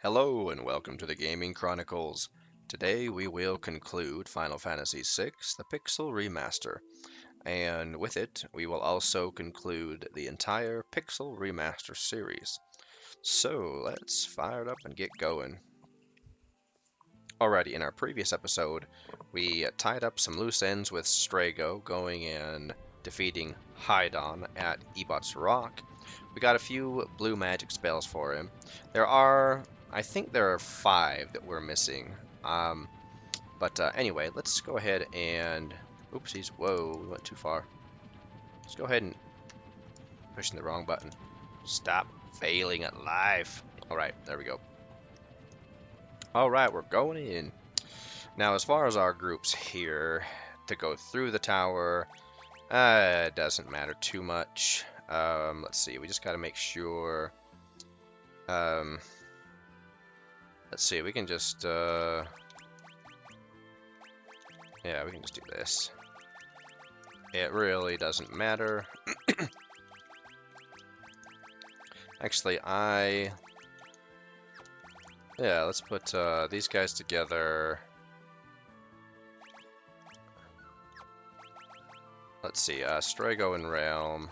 Hello and welcome to the Gaming Chronicles. Today we will conclude Final Fantasy VI, the Pixel Remaster, and with it we will also conclude the entire Pixel Remaster series. So let's fire it up and get going. Alrighty, in our previous episode, we tied up some loose ends with Strago going and defeating Hydon at Ebot's Rock. We got a few blue magic spells for him. I think there are 5 that we're missing. Anyway, let's go ahead and, oopsies, whoa, we went too far. Let's go ahead and pushing the wrong button. Stop failing at life. Alright, there we go. Alright, we're going in. Now, as far as our groups here, to go through the tower, it doesn't matter too much. Let's see, we just got to make sure. Let's see, we can just, yeah, we can just do this. It really doesn't matter. Actually, yeah, let's put these guys together. Let's see, Strago and Realm.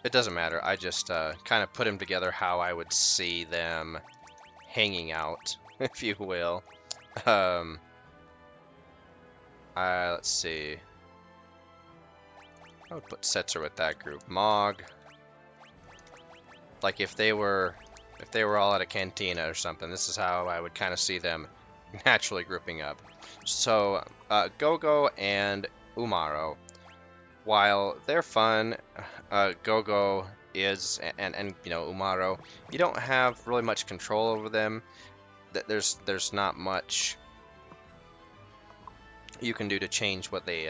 It doesn't matter. I just kind of put them together how I would see them hanging out, if you will. Let's see. I would put Setzer with that group. Mog. Like if they were all at a cantina or something, this is how I would kind of see them naturally grouping up. So, Gogo and Umaro, while they're fun, Gogo is, and you know, Umaro, you don't have really much control over them. There's not much you can do to change what they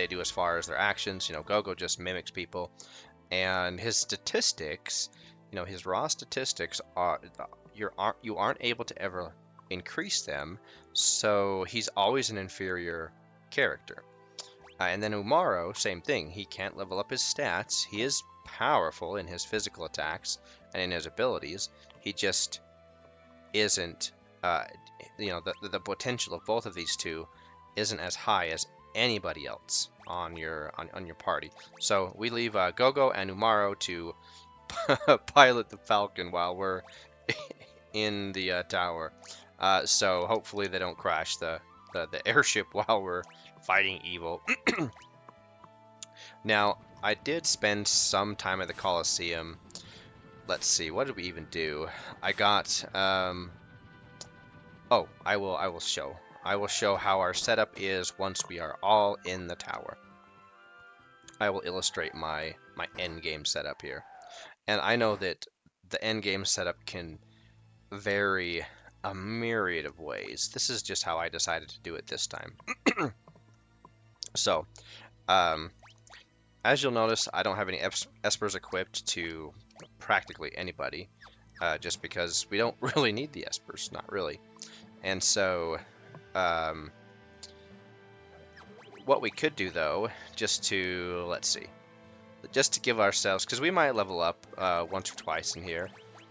do as far as their actions. You know, Gogo just mimics people, and his statistics, you know, his raw statistics are you aren't able to ever increase them, so he's always an inferior character. And then Umaro, same thing. He can't level up his stats. He is powerful in his physical attacks and in his abilities. He just isn't. You know, the potential of both of these two isn't as high as anybody else on your party. So we leave Gogo and Umaro to pilot the Falcon while we're in the tower. So hopefully they don't crash the airship while we're fighting evil. Now, I did spend some time at the Colosseum. Let's see, what did we even do? I got, oh, I will show. I will show how our setup is once we are all in the tower. I will illustrate my end game setup here. And I know that the end game setup can vary a myriad of ways. This is just how I decided to do it this time. So, as you'll notice, I don't have any espers equipped to practically anybody, just because we don't really need the espers, not really. And so, what we could do though, just to, let's see, just to give ourselves, because we might level up once or twice in here.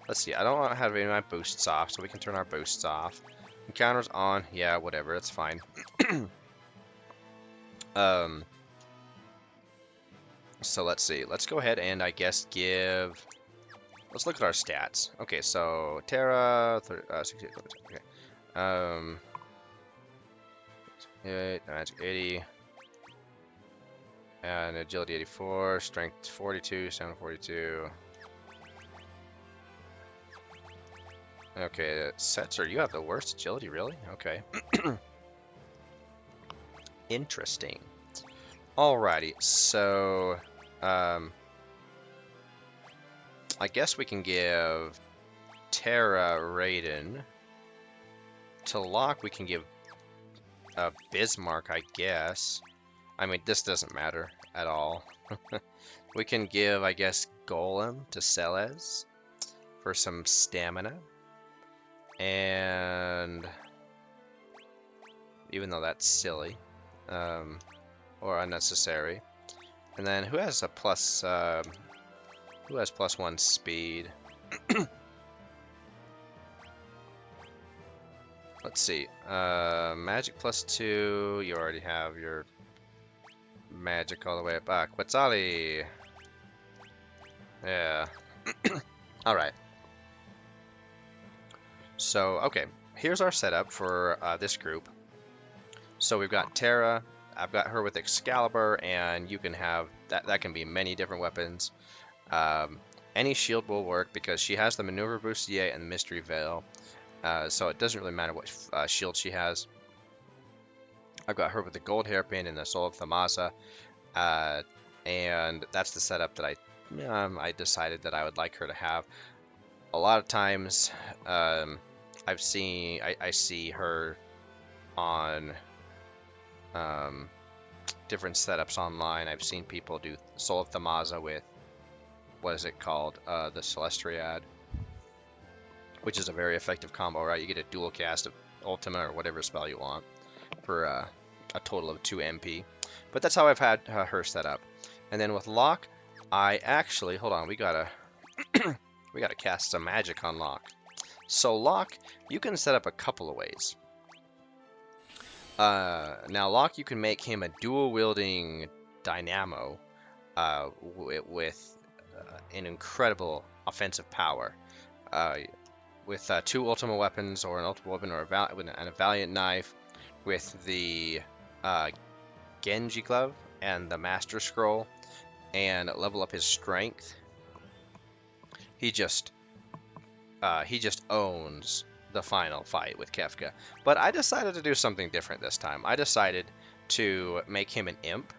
Let's see, I don't have any of my boosts off, so we can turn our boosts off. Encounters on, yeah, whatever, that's fine. So let's see, let's go ahead and I guess let's look at our stats. Okay, so Terra, 68, okay. 80, and agility 84, strength 42, stamina 42. Okay, Setzer, you have the worst agility, really? Okay. Interesting. Alrighty, so I guess we can give Terra Raiden. To Locke, we can give Bismarck, I guess. I mean, this doesn't matter at all. We can give, I guess, Golem to Celes for some stamina. And even though that's silly or unnecessary. And then who has a +1 speed? Let's see. Magic +2. You already have your magic all the way back. Quetzali. Yeah. All right. So, okay. Here's our setup for this group. So we've got Terra. I've got her with Excalibur, and you can have that. That can be many different weapons. Any shield will work because she has the Maneuver Bustier and the Mystery Veil. So it doesn't really matter what shield she has. I've got her with the Gold Hairpin and the Soul of Thamasa. And that's the setup that I decided that I would like her to have. A lot of times, I see her on different setups online. I've seen people do Soul of Thamaza with, what is it called? The Celestiad, which is a very effective combo, right? You get a dual cast of Ultima or whatever spell you want for a total of 2 MP. But that's how I've had her set up. And then with Locke, I actually, hold on, we gotta cast some magic on Locke. So Locke, you can set up a couple of ways. Now Locke, you can make him a dual-wielding dynamo with an incredible offensive power. With 2 Ultima weapons, or an Ultima weapon, or a Valiant Knife, with the Genji Glove and the Master Scroll, and level up his strength. He just owns the final fight with Kefka. But I decided to do something different this time. I decided to make him an imp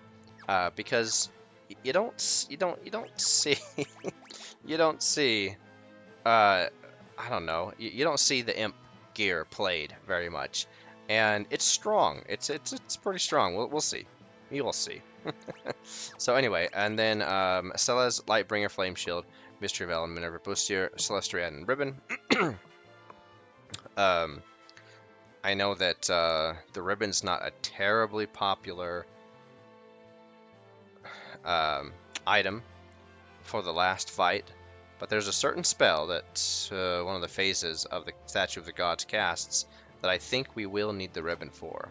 because you don't see you don't see I don't know, you don't see the imp gear played very much, and it's strong. It's pretty strong. We'll see. You will see. So anyway, and then Stella's Lightbringer Flame Shield, Mystery Veil, and Minerva Bustier, Celestiad, and Ribbon. I know that the Ribbon's not a terribly popular item for the last fight, but there's a certain spell that one of the phases of the Statue of the Gods casts that I think we will need the Ribbon for.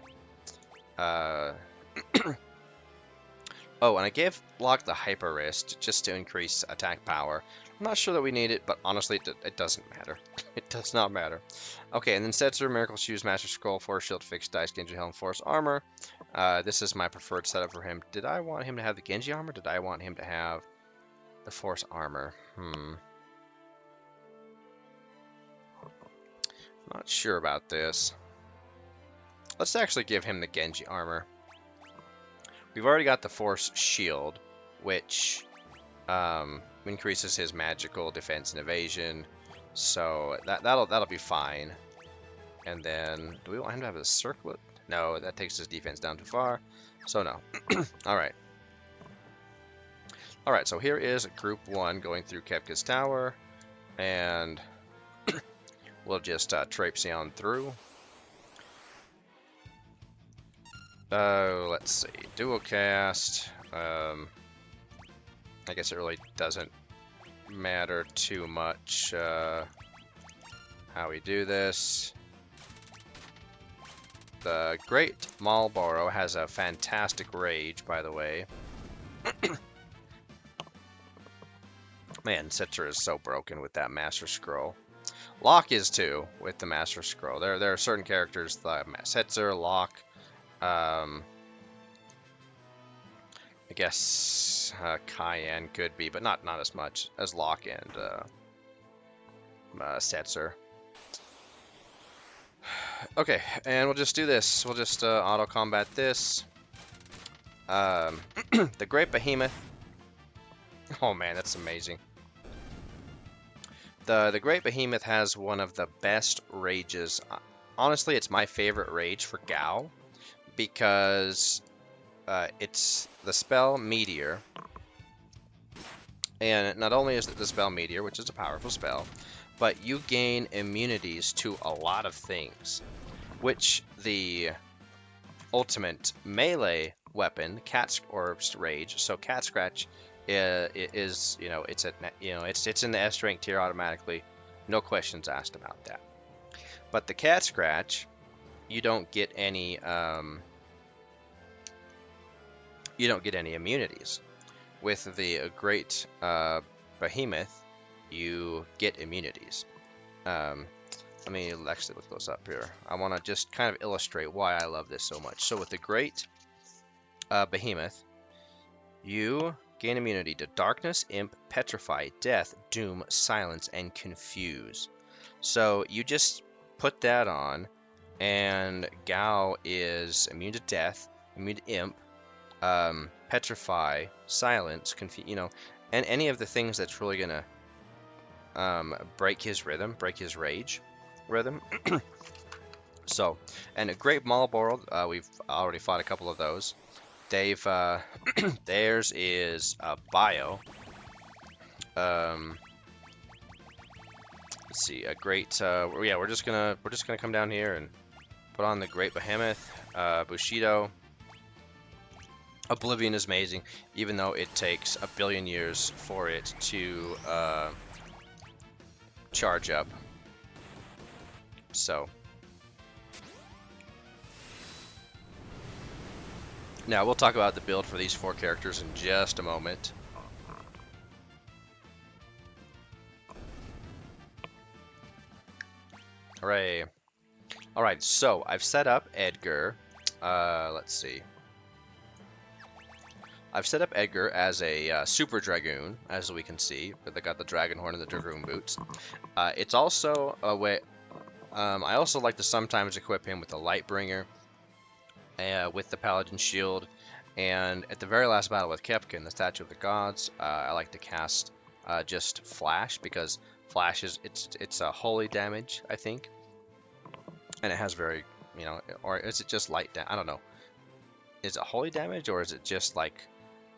Oh, and I gave Locke the Hyper Wrist just to increase attack power. I'm not sure that we need it, but honestly, it doesn't matter. It does not matter. Okay, and then Setzer, Miracle Shoes, Master Scroll, Force Shield, Fixed Dice, Genji Helm, Force Armor. This is my preferred setup for him. Did I want him to have the Genji Armor? Did I want him to have the Force Armor? Not sure about this. Let's actually give him the Genji Armor. We've already got the Force Shield, which increases his magical defense and evasion, so that'll be fine. And then, do we want him to have a circlet? No, that takes his defense down too far, so no. All right. All right, so here is Group 1 going through Kefka's Tower, and we'll just traipse on through. Let's see. Dual cast. I guess it really doesn't matter too much how we do this. The Great Marlboro has a fantastic rage, by the way. Man, Setzer is so broken with that Master Scroll. Locke is too, with the Master Scroll. There are certain characters like Setzer, Locke. I guess Cayenne could be, but not as much as Locke and Setzer. Okay, and we'll just do this. We'll just auto combat this. The Great Behemoth. Oh man, that's amazing. The Great Behemoth has one of the best rages. Honestly, it's my favorite rage for Gao, because it's the spell Meteor, and not only is it the spell Meteor, which is a powerful spell, but you gain immunities to a lot of things, which the ultimate melee weapon, Cat Orb's Rage, so Cat Scratch is it's in the S rank tier automatically, no questions asked about that. But the Cat Scratch you don't get any immunities. With the great behemoth, you get immunities. Um, Let me actually look those up here. I want to just kind of illustrate why I love this so much. So with the great behemoth, you gain immunity to darkness, imp, petrify, death, doom, silence, and confuse. So you just put that on, and Gao is immune to death, immune to imp, petrify, silence, confuse, and any of the things that's really gonna break his rhythm, break his rage rhythm. So, and a great Marlboro, we've already fought a couple of those. They've theirs is bio. Um, let's see, a great. Yeah, we're just gonna come down here and put on the great behemoth, Bushido. Oblivion is amazing, even though it takes a billion years for it to charge up. So now we'll talk about the build for these 4 characters in just a moment. Hooray! All right, so I've set up Edgar. Let's see. I've set up Edgar as a Super Dragoon, as we can see. They got the Dragon Horn and the Dragoon boots. It's also a way. I also like to sometimes equip him with the Lightbringer, with the Paladin Shield, and at the very last battle with Kefka in the Statue of the Gods, I like to cast just Flash, because Flash it's a holy damage, I think, and it has very, or is it just light I don't know. Is it holy damage, or is it just like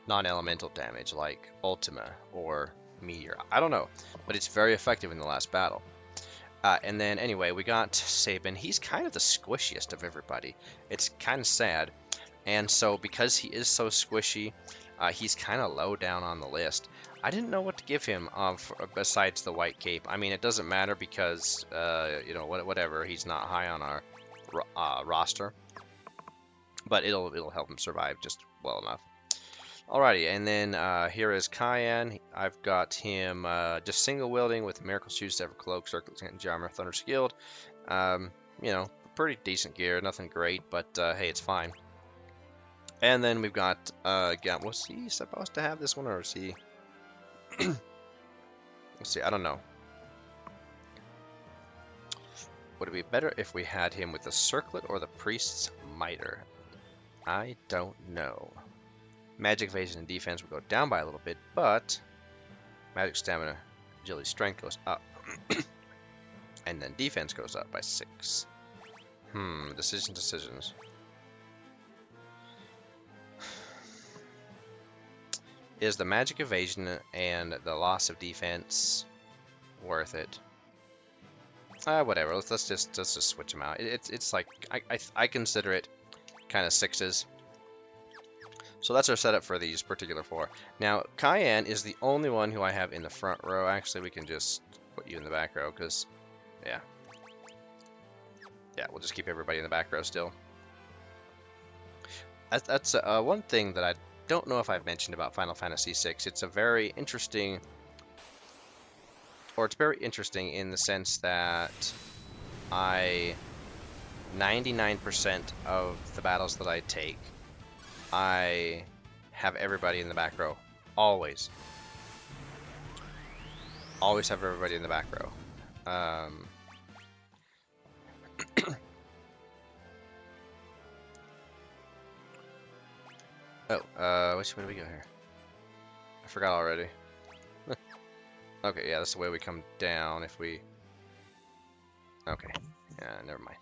non-elemental damage like Ultima or Meteor? I don't know, but it's very effective in the last battle. And then anyway, we got Sabin. He's kind of the squishiest of everybody. It's kind of sad. And so because he is so squishy, he's kind of low down on the list. I didn't know what to give him besides the white cape. I mean, it doesn't matter because, whatever. He's not high on our roster. But it'll help him survive just well enough. Alrighty, and then here is Cayenne. I've got him just single wielding with Miracle Shoes, Sever Cloak, Circlet Armor, Thunder Shield. Pretty decent gear, nothing great, but hey, it's fine. And then we've got was he supposed to have this one, or is he? Let's see, I don't know. Would it be better if we had him with the Circlet or the Priest's Mitre? I don't know. Magic evasion and defense will go down by a little bit, but magic stamina, agility, strength goes up. And then defense goes up by 6. Decisions. Is the magic evasion and the loss of defense worth it? Whatever. Let's just switch them out. It's like I consider it kind of 6s. So that's our setup for these particular 4. Now, Cayenne is the only one who I have in the front row. Actually, we can just put you in the back row, because, yeah. Yeah, we'll just keep everybody in the back row still. That's one thing that I don't know if I've mentioned about Final Fantasy VI. It's very interesting in the sense that 99% of the battles that I take, I have everybody in the back row. Always. Always have everybody in the back row. Which way do we go here? I forgot already. Okay, yeah, that's the way we come down if we... Okay, yeah, never mind.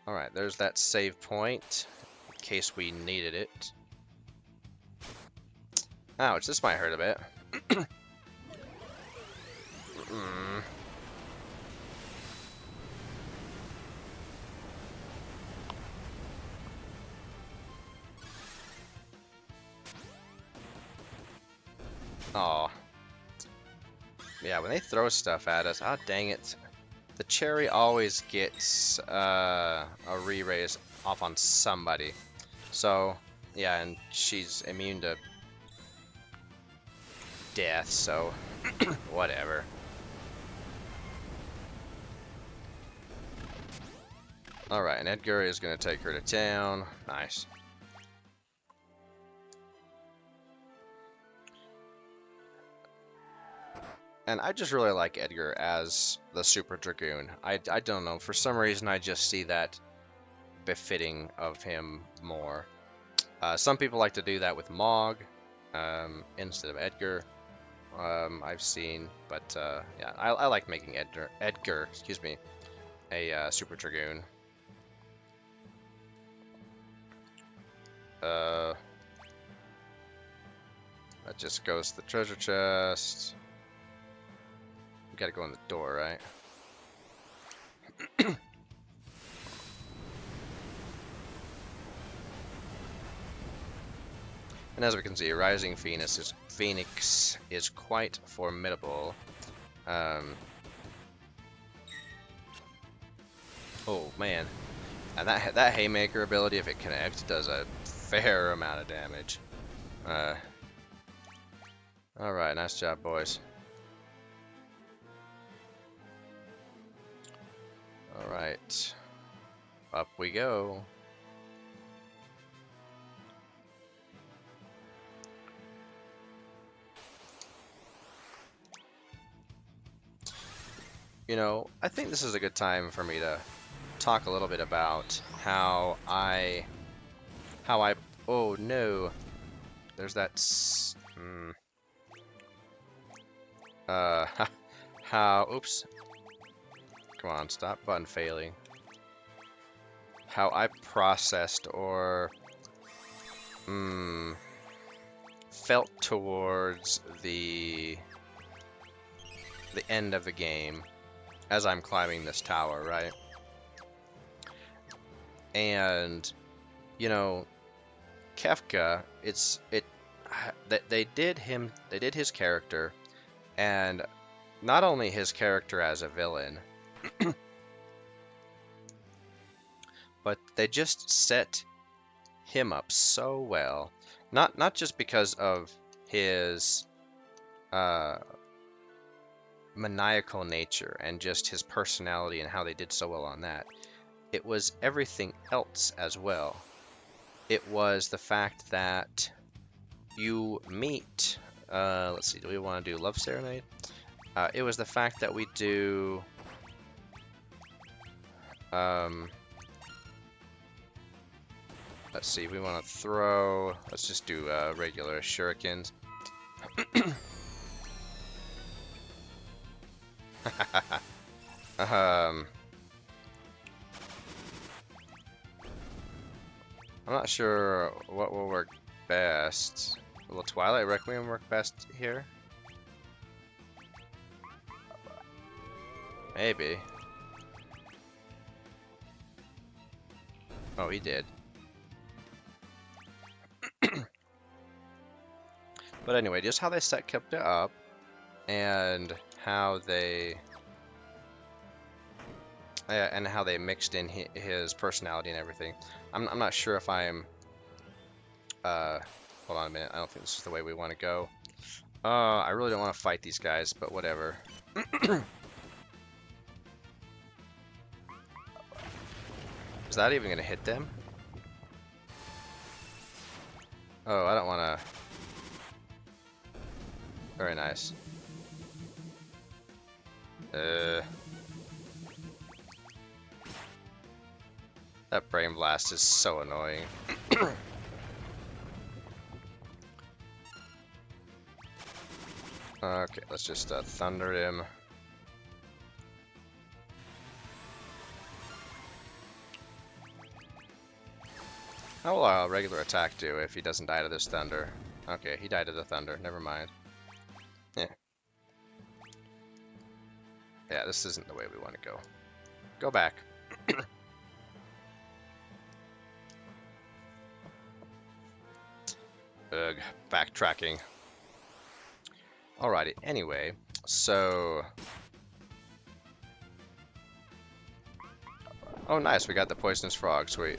Alright, there's that save point, in case we needed it. Ouch, this might hurt a bit. Aw. Yeah, when they throw stuff at us, ah, dang it. the cherry always gets a re-raise off on somebody. So, yeah, and she's immune to death, so whatever. Alright, and Edgar is going to take her to town. Nice. And I just really like Edgar as the Super Dragoon. I don't know, for some reason I just see that befitting of him more. Some people like to do that with Mog instead of Edgar. I've seen, but yeah, I like making Edgar, excuse me, a Super Dragoon. That just goes to the treasure chest. We gotta go in the door, right? And as we can see, Rising Phoenix is quite formidable. Oh man, and that Haymaker ability, if it connects, does a fair amount of damage. All right, nice job, boys. All right, up we go. You know, I think this is a good time for me to talk a little bit about how I oh no, there's that how oops, come on, stop button failing. How I processed or felt towards the end of the game as I'm climbing this tower, right? And you know, Kefka, they did his character, and not only his character as a villain, but they just set him up so well. Not just because of his maniacal nature and just his personality and how they did so well on that. It was everything else as well. It was the fact that you meet, let's see, do we want to do Love Serenade? It was the fact that we do, let's see, we want to throw, let's just do regular shurikens. I'm not sure what will work best. Will Twilight Requiem work best here? Maybe. Oh, he did. But anyway, just how they set Kefka up, and how they mixed in his personality and everything. I'm not sure if I'm. Hold on a minute. I don't think this is the way we want to go. I really don't want to fight these guys, but whatever. Is that even gonna hit them? Oh, I don't want to. Very nice. That Brain Blast is so annoying. Okay, let's just thunder him. How will a regular attack do if he doesn't die to this thunder? Okay, he died to the thunder. Never mind. Yeah. Yeah, this isn't the way we want to go. Go back. Ugh, backtracking. Alrighty, anyway, so Oh, nice. We got the poisonous frog. Sweet.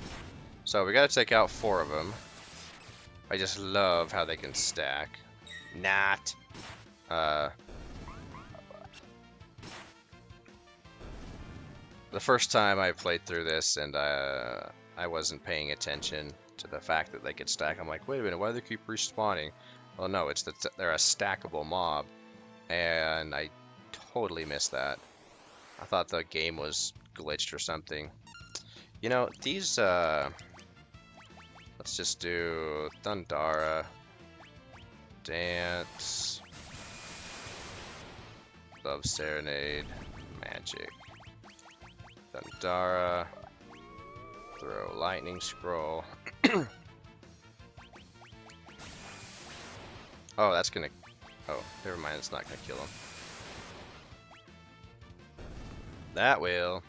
So we got to take out 4 of them. I just love how they can stack. Not. The first time I played through this and I wasn't paying attention to the fact that they could stack. I'm like, wait a minute, why do they keep respawning? Well, no, it's that they're a stackable mob, and I totally missed that. I thought the game was glitched or something. You know, these, let's just do Thundara, Dance, Love Serenade, Magic, Thundara, throw Lightning Scroll. Oh, that's gonna, oh, never mind, it's not gonna kill him. That will.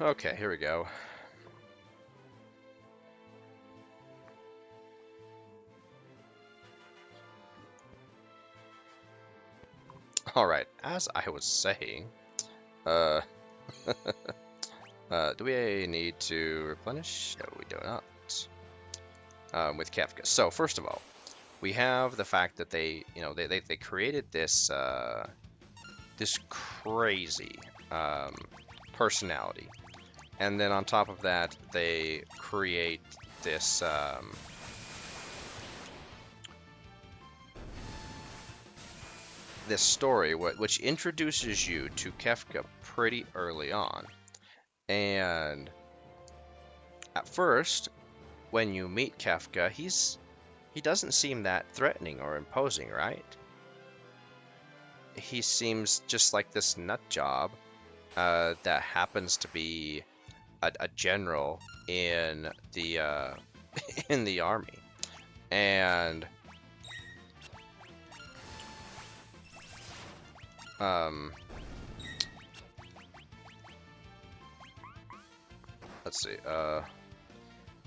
Okay, here we go. Alright, as I was saying, do we need to replenish? No, we do not. With Kefka. So, first of all, we have the fact that they, you know, they created this, this crazy, personality. And then on top of that, they create this, this story, which introduces you to Kefka pretty early on. And at first, when you meet Kefka, he doesn't seem that threatening or imposing, right? He seems just like this nut job that happens to be a general in the in the army, and let's see,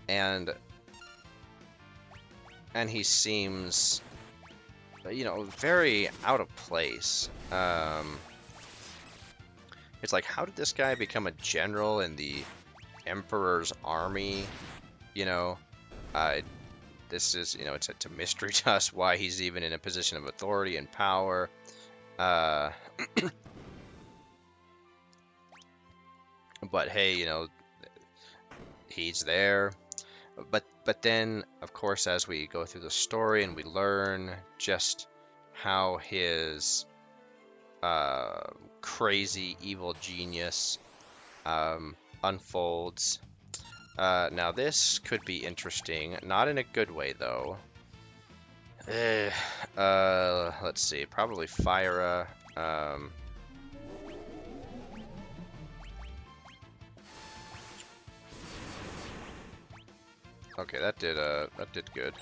and he seems, you know, very out of place. It's like, how did this guy become a general in the Emperor's army? You know, this is, you know, it's a mystery to us why he's even in a position of authority and power. But hey, you know, he's there. But then, of course, as we go through the story and we learn just how his crazy evil genius unfolds. Now this could be interesting, not in a good way though. Let's see, probably Fyra. Okay, that did good.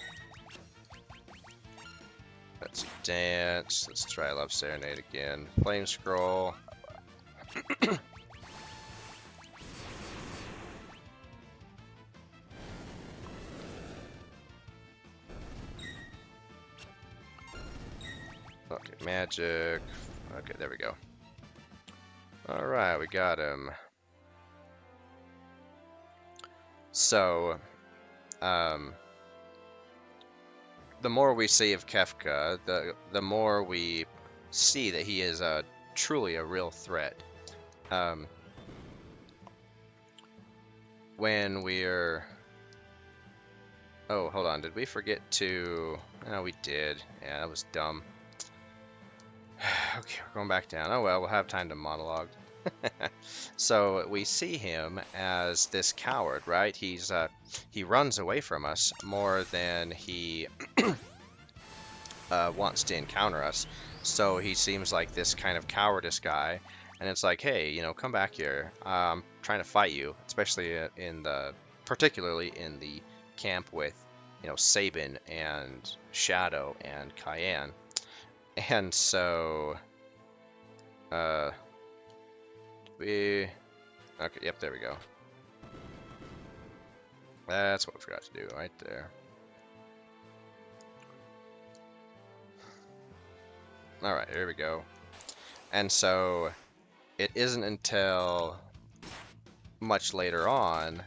Let's see, Dance. Let's try Love Serenade again. Flame Scroll. Okay, Magic. Okay, there we go. Alright, we got him. So, the more we see of Kefka, the more we see that he is truly a real threat. When we're... Oh, hold on. Did we forget to... Oh, we did. Yeah, that was dumb. Okay, we're going back down. Oh, well, we'll have time to monologue. So we see him as this coward, right? He runs away from us more than he wants to encounter us. So he seems like this kind of cowardice guy, and it's like, hey, you know, come back here. I'm trying to fight you, especially particularly in the camp with, you know, Sabin and Shadow and Cayenne. And so, okay, yep, there we go. That's what we forgot to do right there. Alright, here we go. And so it isn't until much later on,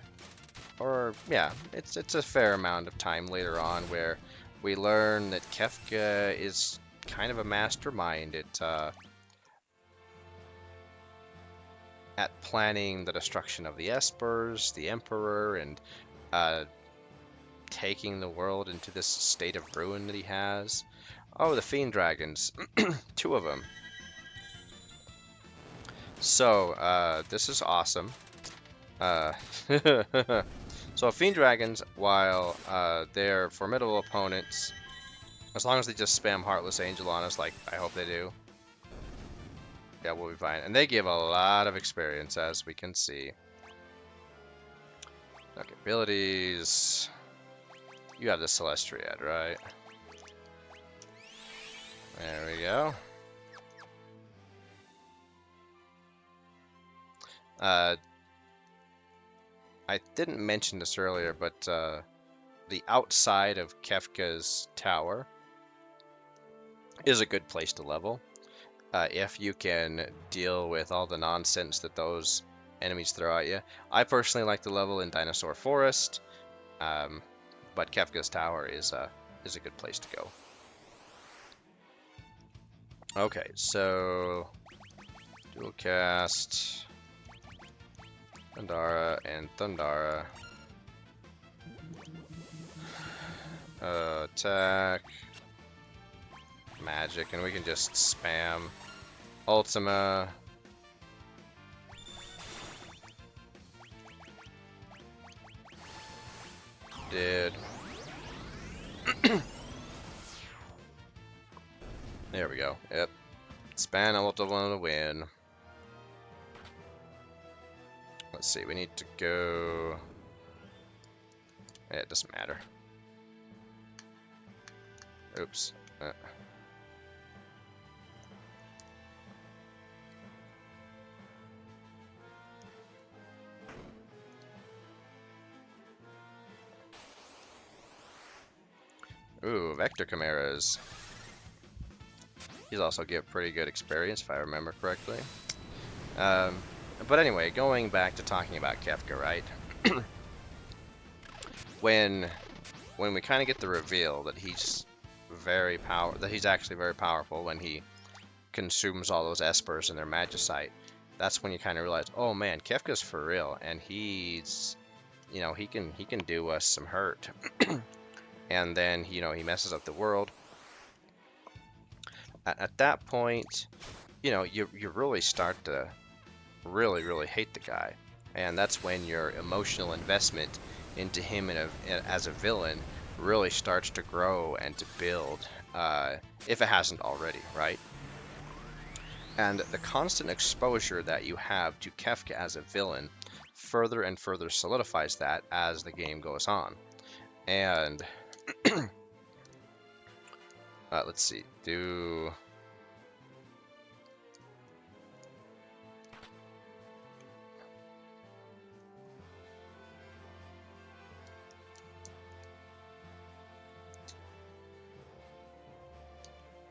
or yeah, it's a fair amount of time later on, where we learn that Kefka is kind of a mastermind at planning the destruction of the Espers, the Emperor, and uh, taking the world into this state of ruin that he has. Oh, the Fiend Dragons. Two of them. So, this is awesome. So Fiend Dragons, while they're formidable opponents, as long as they just spam Heartless Angel on us, like I hope they do, yeah, we'll be fine. And they give a lot of experience, as we can see. Okay, abilities. You have the Celestiad, right? There we go. I didn't mention this earlier, but the outside of Kefka's tower is a good place to level. If you can deal with all the nonsense that those enemies throw at you. I personally like to level in Dinosaur Forest, but Kefka's tower is a good place to go. Okay, so dual cast Thundara and Thundara. Attack, magic, and we can just spam Ultima. Did. There we go. Yep. Span Ultima to win. Let's see, we need to go... Yeah, it doesn't matter. Oops. Ooh, Vector Chimeras. These also give pretty good experience, if I remember correctly. But anyway, going back to talking about Kefka, right? when we kind of get the reveal that he's actually very powerful when he consumes all those espers and their magicite, that's when you kind of realize, oh man, Kefka's for real, and he's, you know, he can do us some hurt. And then, you know, he messes up the world. At that point, you know, you really start to really hate the guy, and that's when your emotional investment into him as a villain really starts to grow and to build, if it hasn't already, right? And the constant exposure that you have to Kefka as a villain further and further solidifies that as the game goes on. And let's see,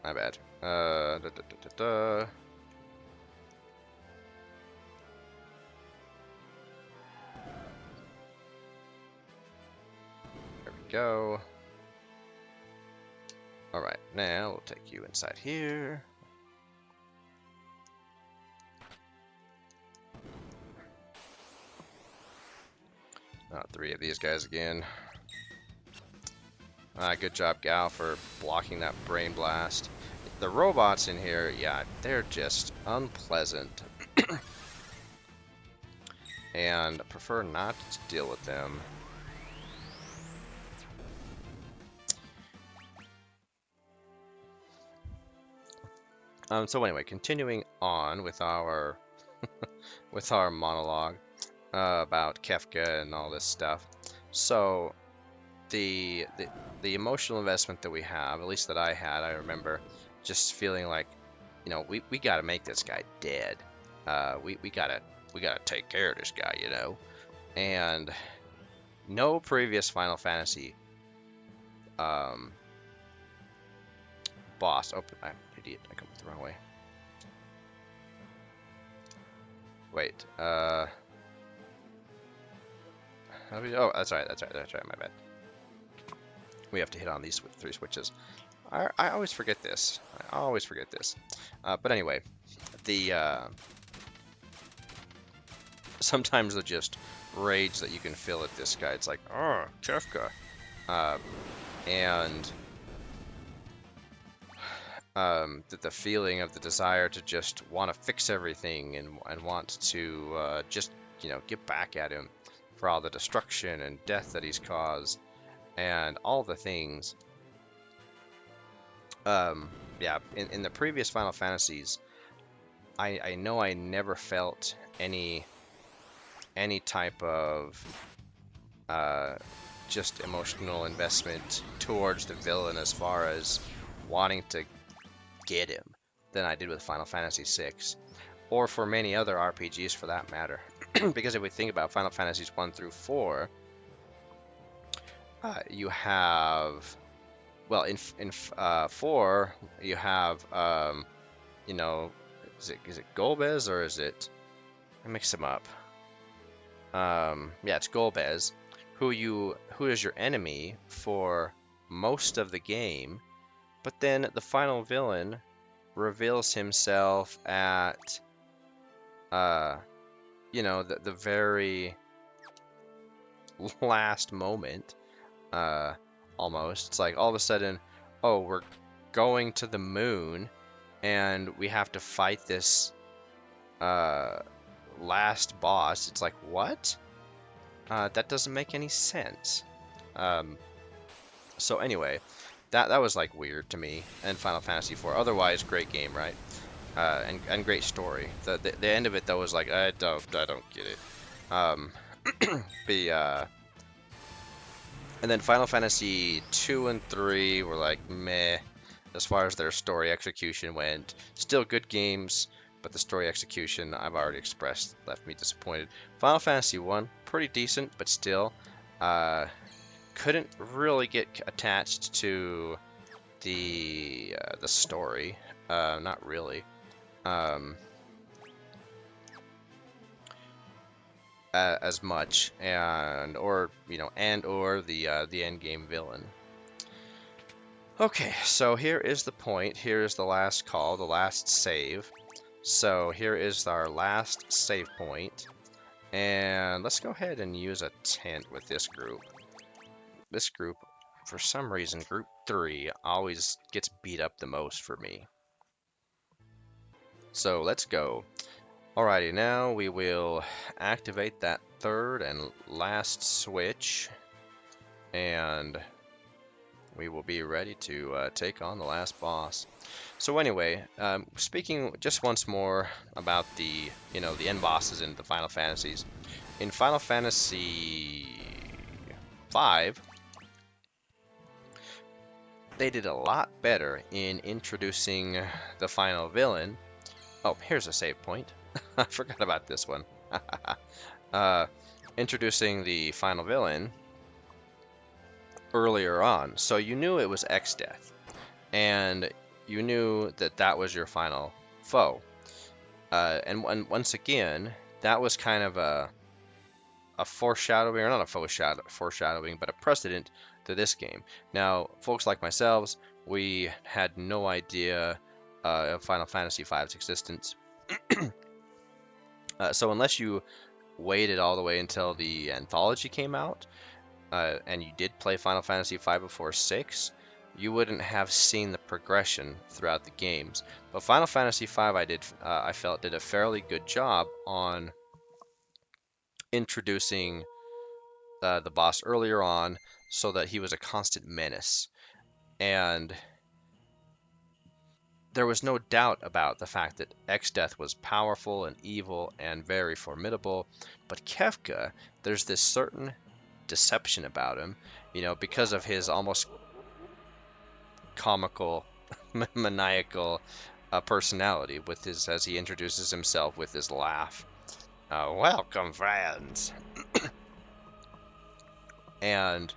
my bad. There we go. Alright, now we'll take you inside here. Three of these guys again. Good job, Gal, for blocking that brain blast. The robots in here, yeah, they're just unpleasant. And I prefer not to deal with them. So anyway, continuing on with our with our monologue about Kefka and all this stuff. So the emotional investment that we have, at least that I had, I remember just feeling like, you know, we got to make this guy dead. We gotta take care of this guy, you know. And no previous Final Fantasy boss. Oh, I'm an idiot. I come the wrong way. Wait. Oh, that's right. My bad. We have to hit on these 3 switches. I always forget this. But anyway, the sometimes the just rage that you can feel at this guy. It's like, oh, Kefka. Uh, and the feeling of the desire to just want to fix everything and want to just, get back at him for all the destruction and death that he's caused and all the things. Yeah, in the previous Final Fantasies, I know I never felt any type of just emotional investment towards the villain as far as wanting to get him than I did with Final Fantasy VI, or for many other RPGs for that matter. Because if we think about Final Fantasies 1 through 4, you have, well, in 4 you have, is it Golbez or is it? I mix them up. Yeah, it's Golbez, who is your enemy for most of the game, but then the final villain reveals himself at the very last moment, almost. It's like all of a sudden, oh, we're going to the moon and we have to fight this last boss. It's like, what? That doesn't make any sense. So anyway, that was like weird to me and Final Fantasy IV. Otherwise, great game, right? And great story. The end of it though was like, I don't get it. And then Final Fantasy 2 and 3 were like meh as far as their story execution went. Still good games, but the story execution, I've already expressed, left me disappointed. Final Fantasy 1, pretty decent, but still couldn't really get attached to the story. Not really. As much, or the end game villain. Okay, so here is the point. Here is the last call, the last save. So here is our last save point, and let's go ahead and use a tent with this group. This group, for some reason, group 3 always gets beat up the most for me. So let's go. Alrighty, now we will activate that third and last switch, and we will be ready to take on the last boss. So anyway, speaking just once more about the end bosses in the Final Fantasies. In Final Fantasy V, they did a lot better in introducing the final villain. Oh, here's a save point. I forgot about this one. Introducing the final villain earlier on. So you knew it was X-Death, and you knew that that was your final foe. And once again, that was kind of a foreshadowing, or not a foreshadowing, but a precedent to this game. Now, folks like myself, we had no idea of Final Fantasy V's existence. So unless you waited all the way until the anthology came out, and you did play Final Fantasy V before 6, you wouldn't have seen the progression throughout the games. But Final Fantasy V, I felt did a fairly good job on introducing the boss earlier on, so that he was a constant menace. And there was no doubt about the fact that X-Death was powerful and evil and very formidable, but Kefka, there's this certain deception about him, because of his almost comical, maniacal personality, with his, as he introduces himself with his laugh. Welcome, friends. And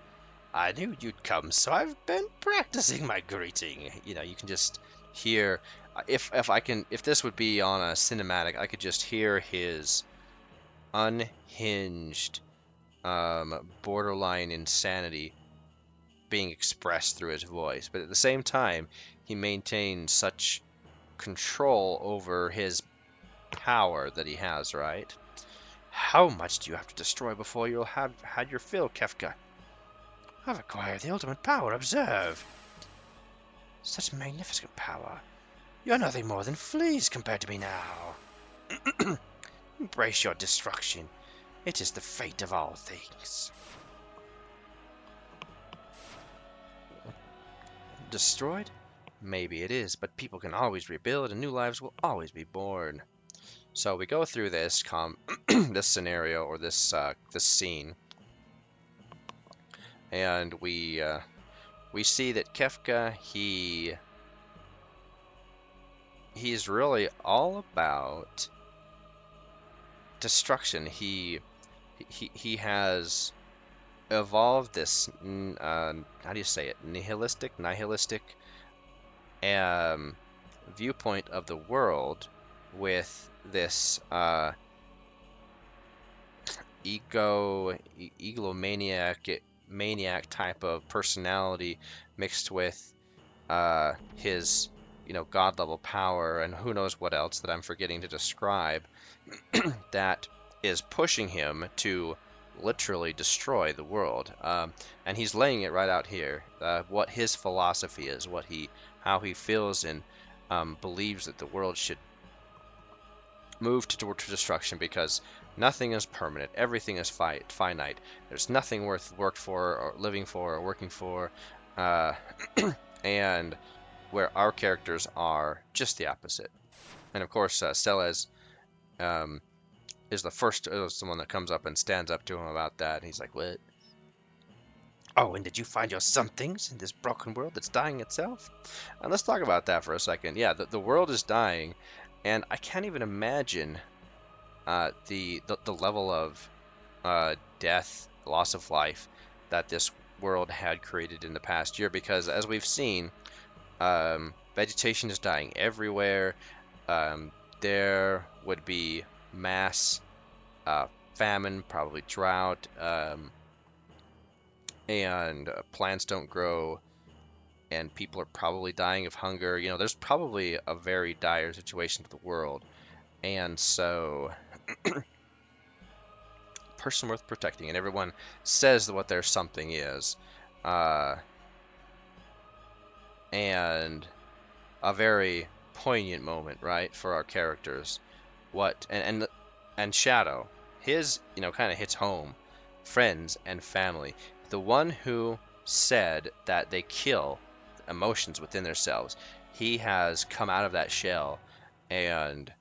I knew you'd come, so I've been practicing my greeting. You can just hear if this would be on a cinematic, I could just hear his unhinged, borderline insanity being expressed through his voice. But at the same time, he maintains such control over his power that he has, right? How much do you have to destroy before you'll have had your fill, Kefka? I've acquired the ultimate power, observe. Such magnificent power. You're nothing more than fleas compared to me now. Embrace your destruction. It is the fate of all things. Destroyed? Maybe it is, but people can always rebuild and new lives will always be born. So we go through this this scenario, or this scene, and we see that Kefka, he's really all about destruction. He has evolved this how do you say it, nihilistic viewpoint of the world, with this egomaniac type of personality, mixed with his god level power, and who knows what else that I'm forgetting to describe, that is pushing him to literally destroy the world. And he's laying it right out here, what his philosophy is, how he feels and believes that the world should move toward destruction, because nothing is permanent, everything is finite. There's nothing worth worked for or living for or working for, uh, and where our characters are just the opposite. And of course, Celes is the first someone that comes up and stands up to him about that. And he's like, "What? Oh, and did you find your somethings in this broken world that's dying itself?" And let's talk about that for a second. Yeah, the world is dying, and I can't even imagine the level of death, loss of life that this world had created in the past year. Because as we've seen, vegetation is dying everywhere. There would be mass famine, probably drought, and plants don't grow, and people are probably dying of hunger. There's probably a very dire situation to the world, and so person worth protecting, and everyone says what their something is, and a very poignant moment, right, for our characters. And Shadow, his kind of hits home. Friends and family. The one who said that they kill emotions within themselves, he has come out of that shell and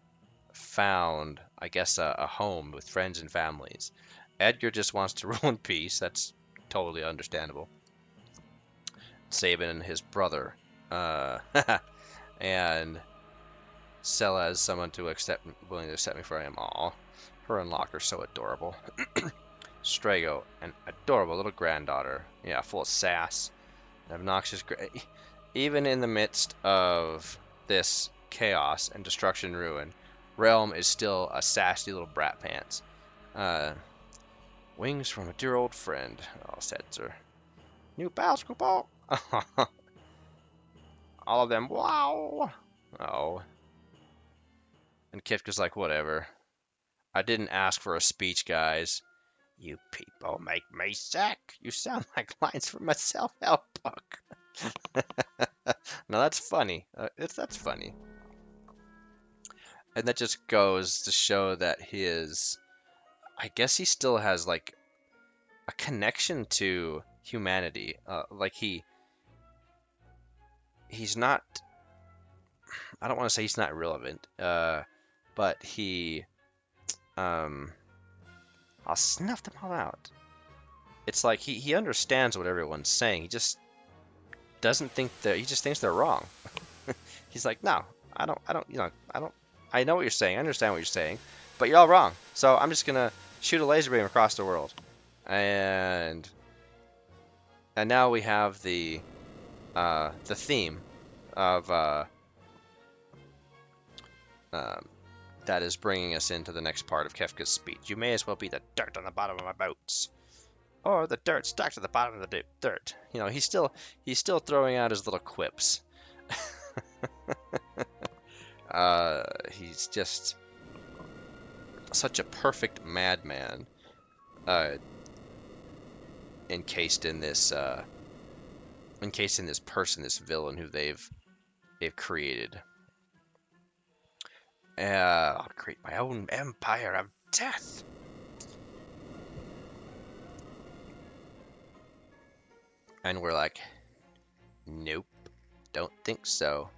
found, I guess, a home with friends and families. Edgar just wants to rule in peace. That's totally understandable. Sabin and his brother, and Sella as someone willing to accept me for I am. Aw, her and Locke are so adorable. Strago, an adorable little granddaughter. Yeah, full of sass. Obnoxious. Even in the midst of this chaos and destruction and ruin, Realm is still a sassy little brat pants. Wings from a dear old friend. Oh, said sir. New basketball. All of them. Wow. Oh. And Kifka's like, whatever. I didn't ask for a speech, guys. You people make me sick. You sound like lines from a self-help book. Now that's funny. That's funny. And that just goes to show that I guess he still has like a connection to humanity. Like he's not. I don't want to say he's not relevant. But I'll snuff them all out. It's like he understands what everyone's saying. He just doesn't think he just thinks they're wrong. He's like, no, I don't, I know what you're saying. I understand what you're saying, but you're all wrong. So I'm just gonna shoot a laser beam across the world. And now we have the theme of Um, that is bringing us into the next part of Kefka's speech. You may as well be the dirt on the bottom of my boats, or the dirt stuck to the bottom of the dirt. You know, he's still throwing out his little quips. He's just such a perfect madman, uh, encased in this person, this villain who they've created. I'll create my own empire of death. And we're like, nope, don't think so.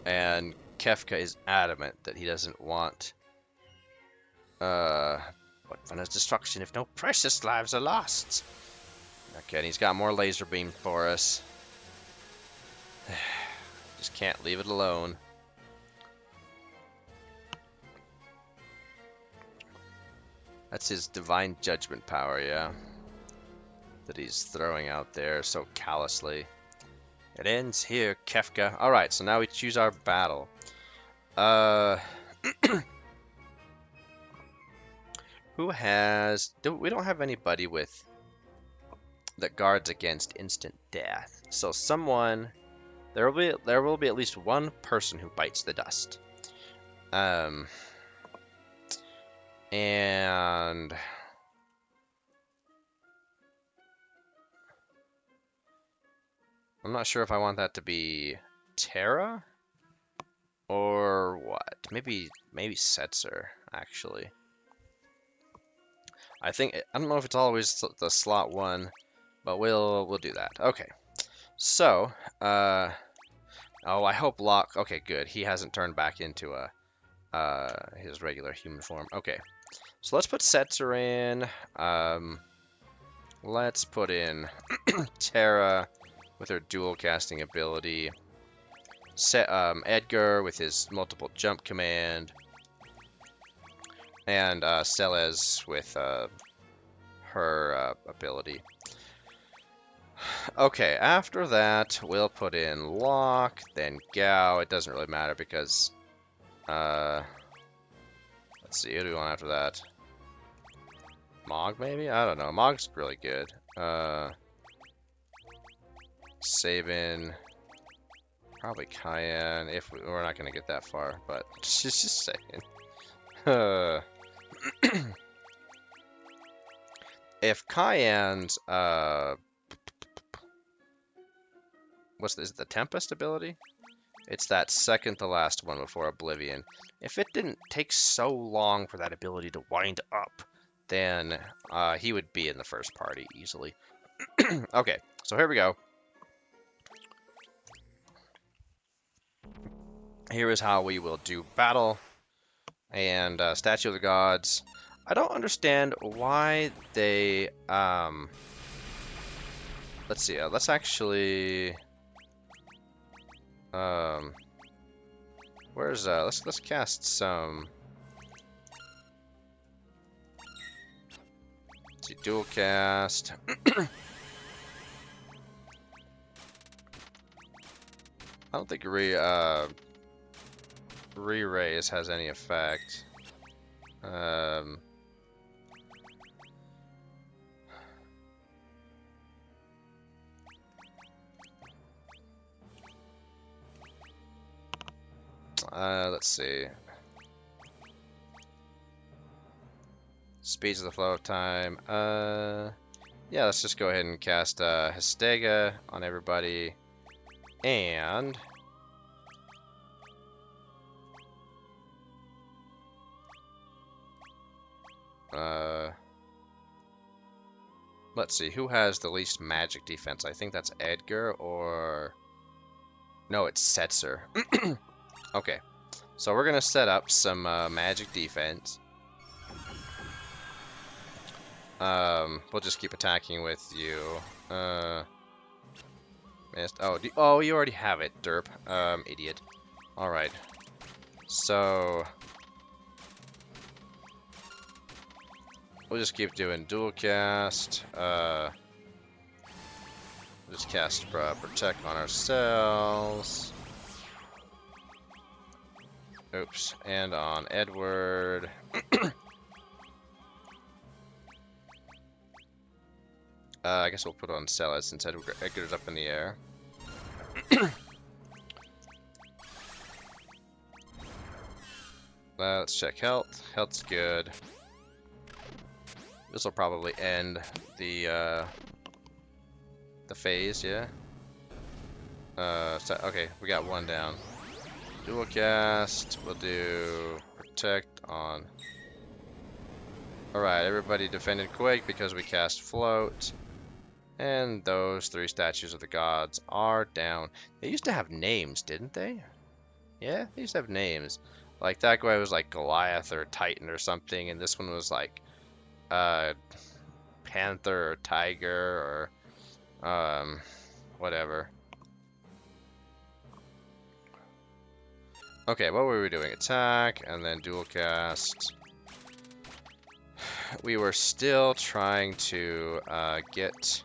And Kefka is adamant that he doesn't want what fun is destruction if no precious lives are lost? Okay, and he's got more laser beam for us. Just can't leave it alone. That's his divine judgment power, yeah. That he's throwing out there so callously. It ends here, Kefka. Alright, so now we choose our battle. Who has... We don't have anybody with... that guards against instant death. So someone... There will be at least one person who bites the dust. And... I'm not sure if I want that to be Terra or what. Maybe Setzer, actually. I don't know if it's always the slot one, but we'll do that. Okay. So, oh, I hope Locke. Okay, good. He hasn't turned back into his regular human form. Okay. So let's put Setzer in. Let's put in Terra with her dual casting ability. Edgar with his multiple jump command. And Celes with her ability. Okay, after that, we'll put in Locke, then Gao. It doesn't really matter because... let's see, who do we want after that? Mog, maybe? I don't know. Mog's really good. Sabin. Probably Cayenne, if we're not going to get that far, but just saying. If Cayenne's, what's this, the Tempest ability? It's that second to last one before Oblivion. If it didn't take so long for that ability to wind up, then he would be in the first party easily. Okay, so here we go. Here is how we will do battle. And Statue of the Gods. I don't understand why they... let's see. Let's actually... where's... let's cast some... Let's see, dual cast. I don't think Re-raise has any effect. Let's see. Speeds of the flow of time. Yeah, let's just go ahead and cast Hestega on everybody. And... let's see, who has the least magic defense? I think that's Edgar, or... No, it's Setzer. Okay, so we're gonna set up some magic defense. We'll just keep attacking with you. Missed. Oh, you already have it, derp. Idiot. Alright. So... we'll just keep doing dual cast. We'll just cast Protect on ourselves. Oops. And on Edward. I guess we'll put on Celes since Edgar's up in the air. Let's check health. Health's good. This will probably end the phase, yeah. So, okay, we got one down. Dual cast. We'll do protect on. All right, everybody defended Quake because we cast float. And those 3 statues of the gods are down. They used to have names, didn't they? Yeah, they used to have names. Like that guy was like Goliath or Titan or something, and this one was like Panther or Tiger or whatever. Okay, what were we doing? Attack and then dual cast. We were still trying to get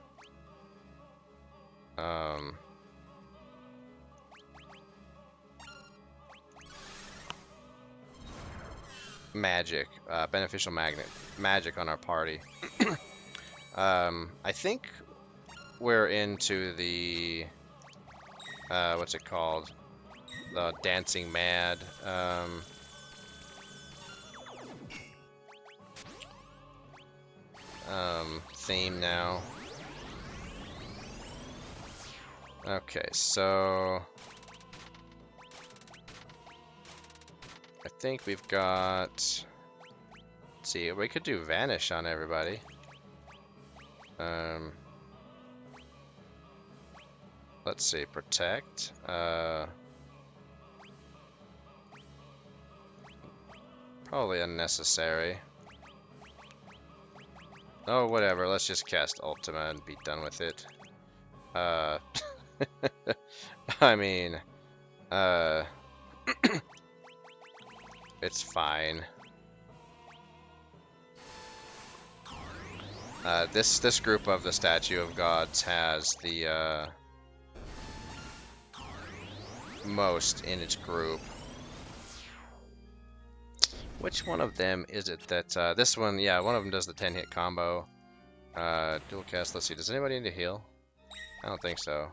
magic, beneficial magic on our party. I think we're into the what's it called? The Dancing Mad. Theme now. Okay, so I think we've got. Let's see, we could do Vanish on everybody. Let's see, Protect. Probably unnecessary. Oh, whatever. Let's just cast Ultima and be done with it. I mean, it's fine. This group of the Statue of Gods has the most in its group. Which one of them is it that, this one, yeah, one of them does the 10-hit combo. Dual cast, let's see, does anybody need to heal? I don't think so.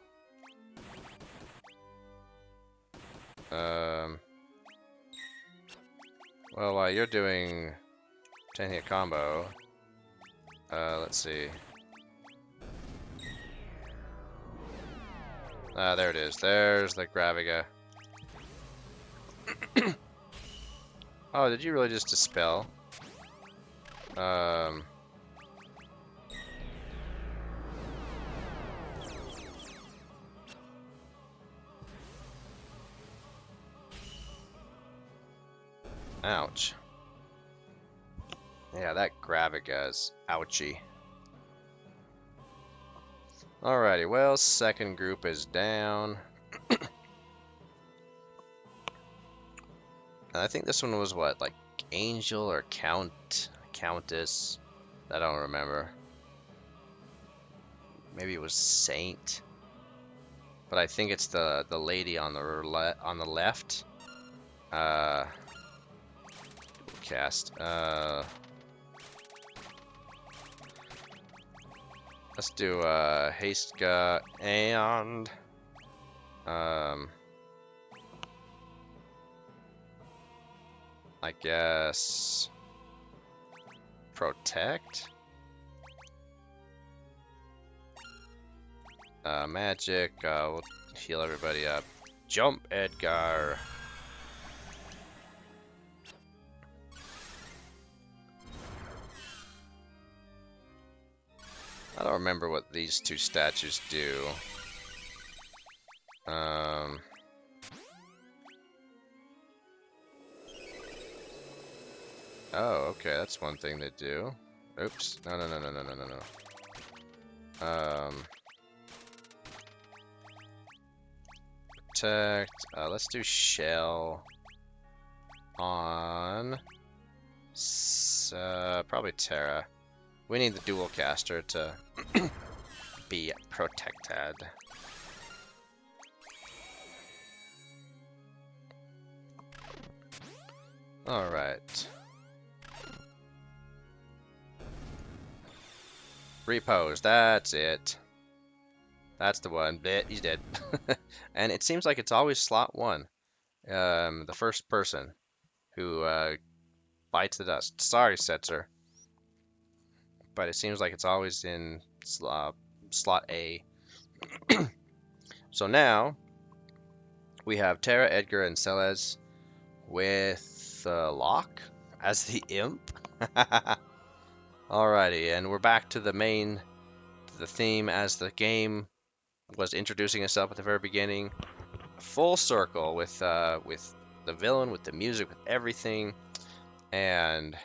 Well, while you're doing 10-hit combo, let's see. There it is. There's the Graviga. Oh, did you really just dispel? Ouch. Yeah, that Graviga is ouchy. Alrighty, well, second group is down. I think this one was what, like Angel or Countess? I don't remember. Maybe it was Saint. But I think it's the lady on the left. Cast. Let's do Hastka and I guess Protect. Magic. We'll heal everybody up. Jump, Edgar. I don't remember what these 2 statues do. Oh, okay, that's one thing they do. Oops. No. Protect. Let's do Shell on probably Terra. We need the dual caster to be protected. Alright. Repose, that's it. That's the one. Bleh, he's dead. And it seems like it's always slot 1. The first person who bites the dust. Sorry, Setzer. But it seems like it's always in slot A. So now we have Terra, Edgar, and Celez with Locke as the imp. Alrighty, and we're back to the theme as the game was introducing itself at the very beginning. Full circle with the villain, with the music, with everything, and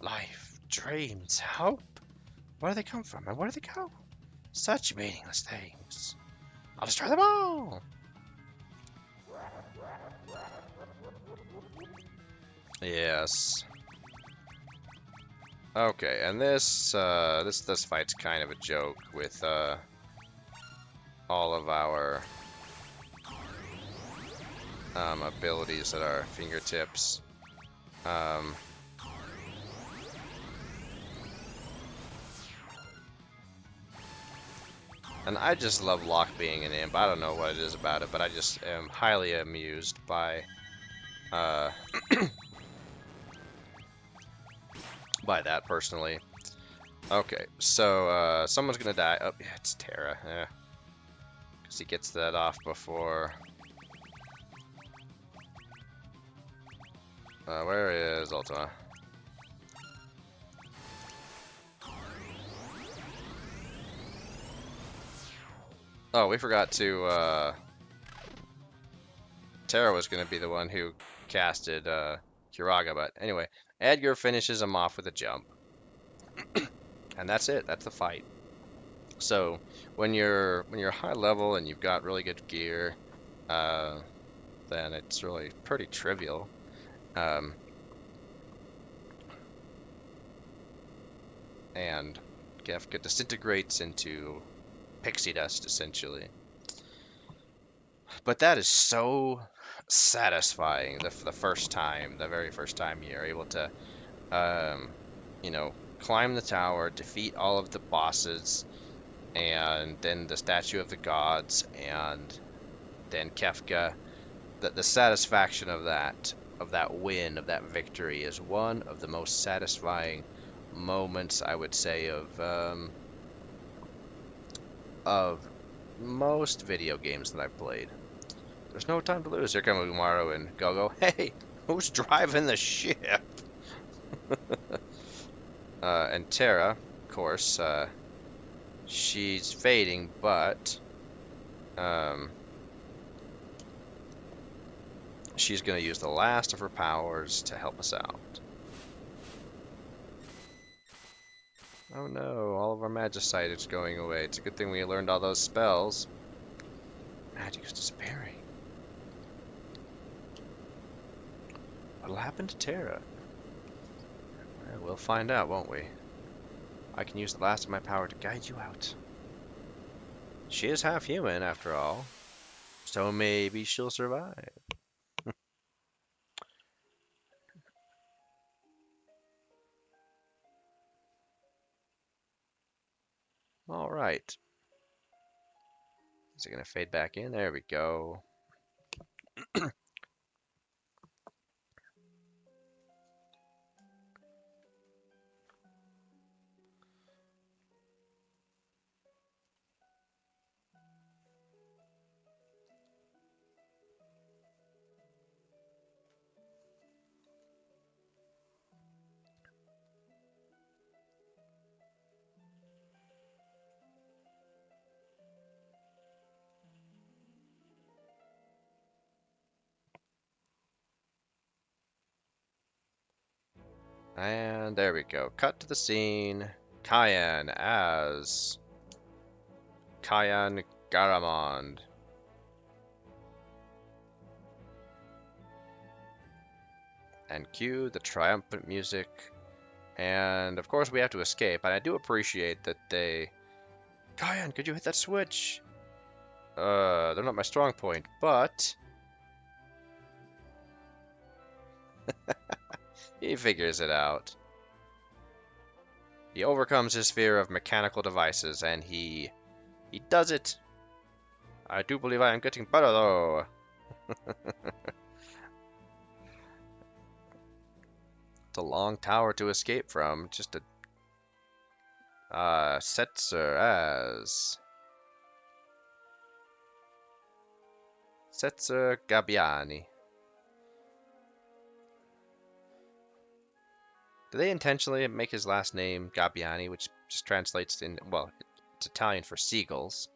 life, dreams, hope. Where do they come from, and where do they go? Such meaningless things. I'll destroy them all. Yes. Okay, and this fight's kind of a joke with all of our abilities at our fingertips. And I just love Locke being an imp. I don't know what it is about it, but I just am highly amused by by that personally. Okay, so someone's gonna die. Oh, yeah, it's Terra. Yeah, because he gets that off before. Where is Ultima? Oh, we forgot to. Terra was gonna be the one who casted Kiraga, but anyway, Edgar finishes him off with a jump. And that's it. That's the fight. So when you're high level and you've got really good gear, then it's really pretty trivial. And Kefka disintegrates into pixie dust essentially. But that is so satisfying the very first time you're able to, you know, climb the tower, defeat all of the bosses, and then the statue of the gods, and then Kefka. The satisfaction of that win, of that victory, is one of the most satisfying moments, I would say, of most video games that I've played. There's no time to lose. Here come Umaru and Gogo. Hey, who's driving the ship? And Terra, of course, she's fading, but she's going to use the last of her powers to help us out. Oh no, all of our magicite is going away. It's a good thing we learned all those spells. Magic is disappearing. What'll happen to Terra? Well, we'll find out, won't we? I can use the last of my power to guide you out. She is half human, after all, so maybe she'll survive. All right. Is it going to fade back in? There we go. And there we go. Cut to the scene. Cayenne as Cayenne Garamond. And cue the triumphant music. And of course we have to escape. And I do appreciate that they... Cayenne, could you hit that switch? They're not my strong point, but he figures it out. He overcomes his fear of mechanical devices, and he does it. I do believe I am getting better, though. It's a long tower to escape from. Just a Setzer as Setzer Gabbiani. Do they intentionally make his last name Gabbiani, which just translates in, well, it's Italian for seagulls.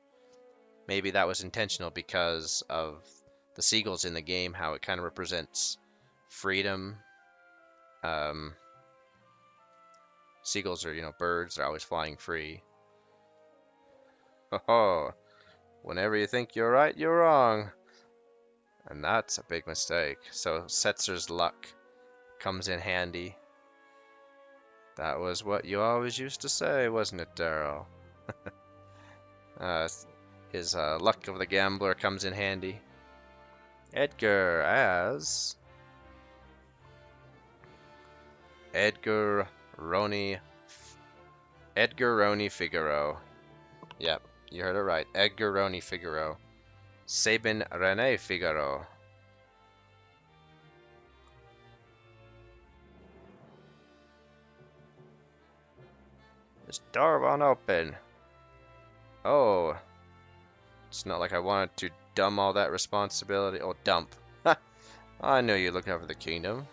Maybe that was intentional because of the seagulls in the game, how it kind of represents freedom. Um, Seagulls are, birds. They're always flying free. Oh, whenever you think you're right, you're wrong. And that's a big mistake. So Setzer's luck comes in handy. That was what you always used to say, wasn't it, Daryl? uh, his luck of the gambler comes in handy. Edgar as Edgar Roni Edgar Roni Figaro. Yep, you heard it right. Edgar Roni Figaro. Sabin Rene Figaro. This door won't open. Oh, it's not like I wanted to dump all that responsibility. Oh, dump. I knew you looked over the kingdom.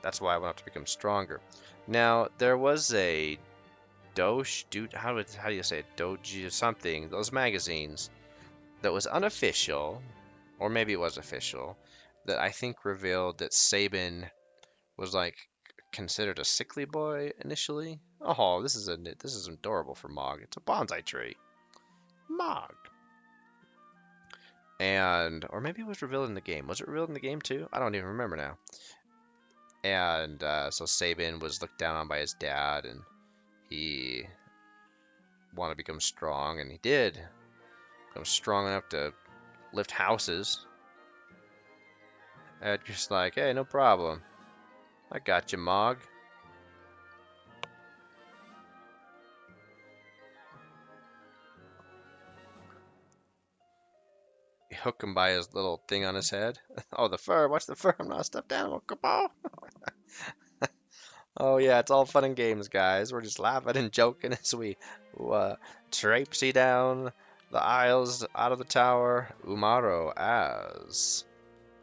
That's why I want to become stronger. Now, there was a Doge, dude, how do you say it? Doji or something, those magazines that was unofficial, or maybe it was official, that I think revealed that Sabin was like considered a sickly boy initially. Oh, this is adorable for Mog. It's a bonsai tree. Mog. And or maybe it was revealed in the game. Was it revealed in the game too? I don't even remember now. And so Sabin was looked down on by his dad, and he wanted to become strong, and he did. Become strong enough to lift houses. Edgar's like, hey, no problem. I got you, Mog. You hook him by his little thing on his head. Oh, the fur. Watch the fur. I'm not a stuffed animal. Kapow. Oh, yeah, it's all fun and games, guys. We're just laughing and joking as we traipsy down the aisles out of the tower. Umaro as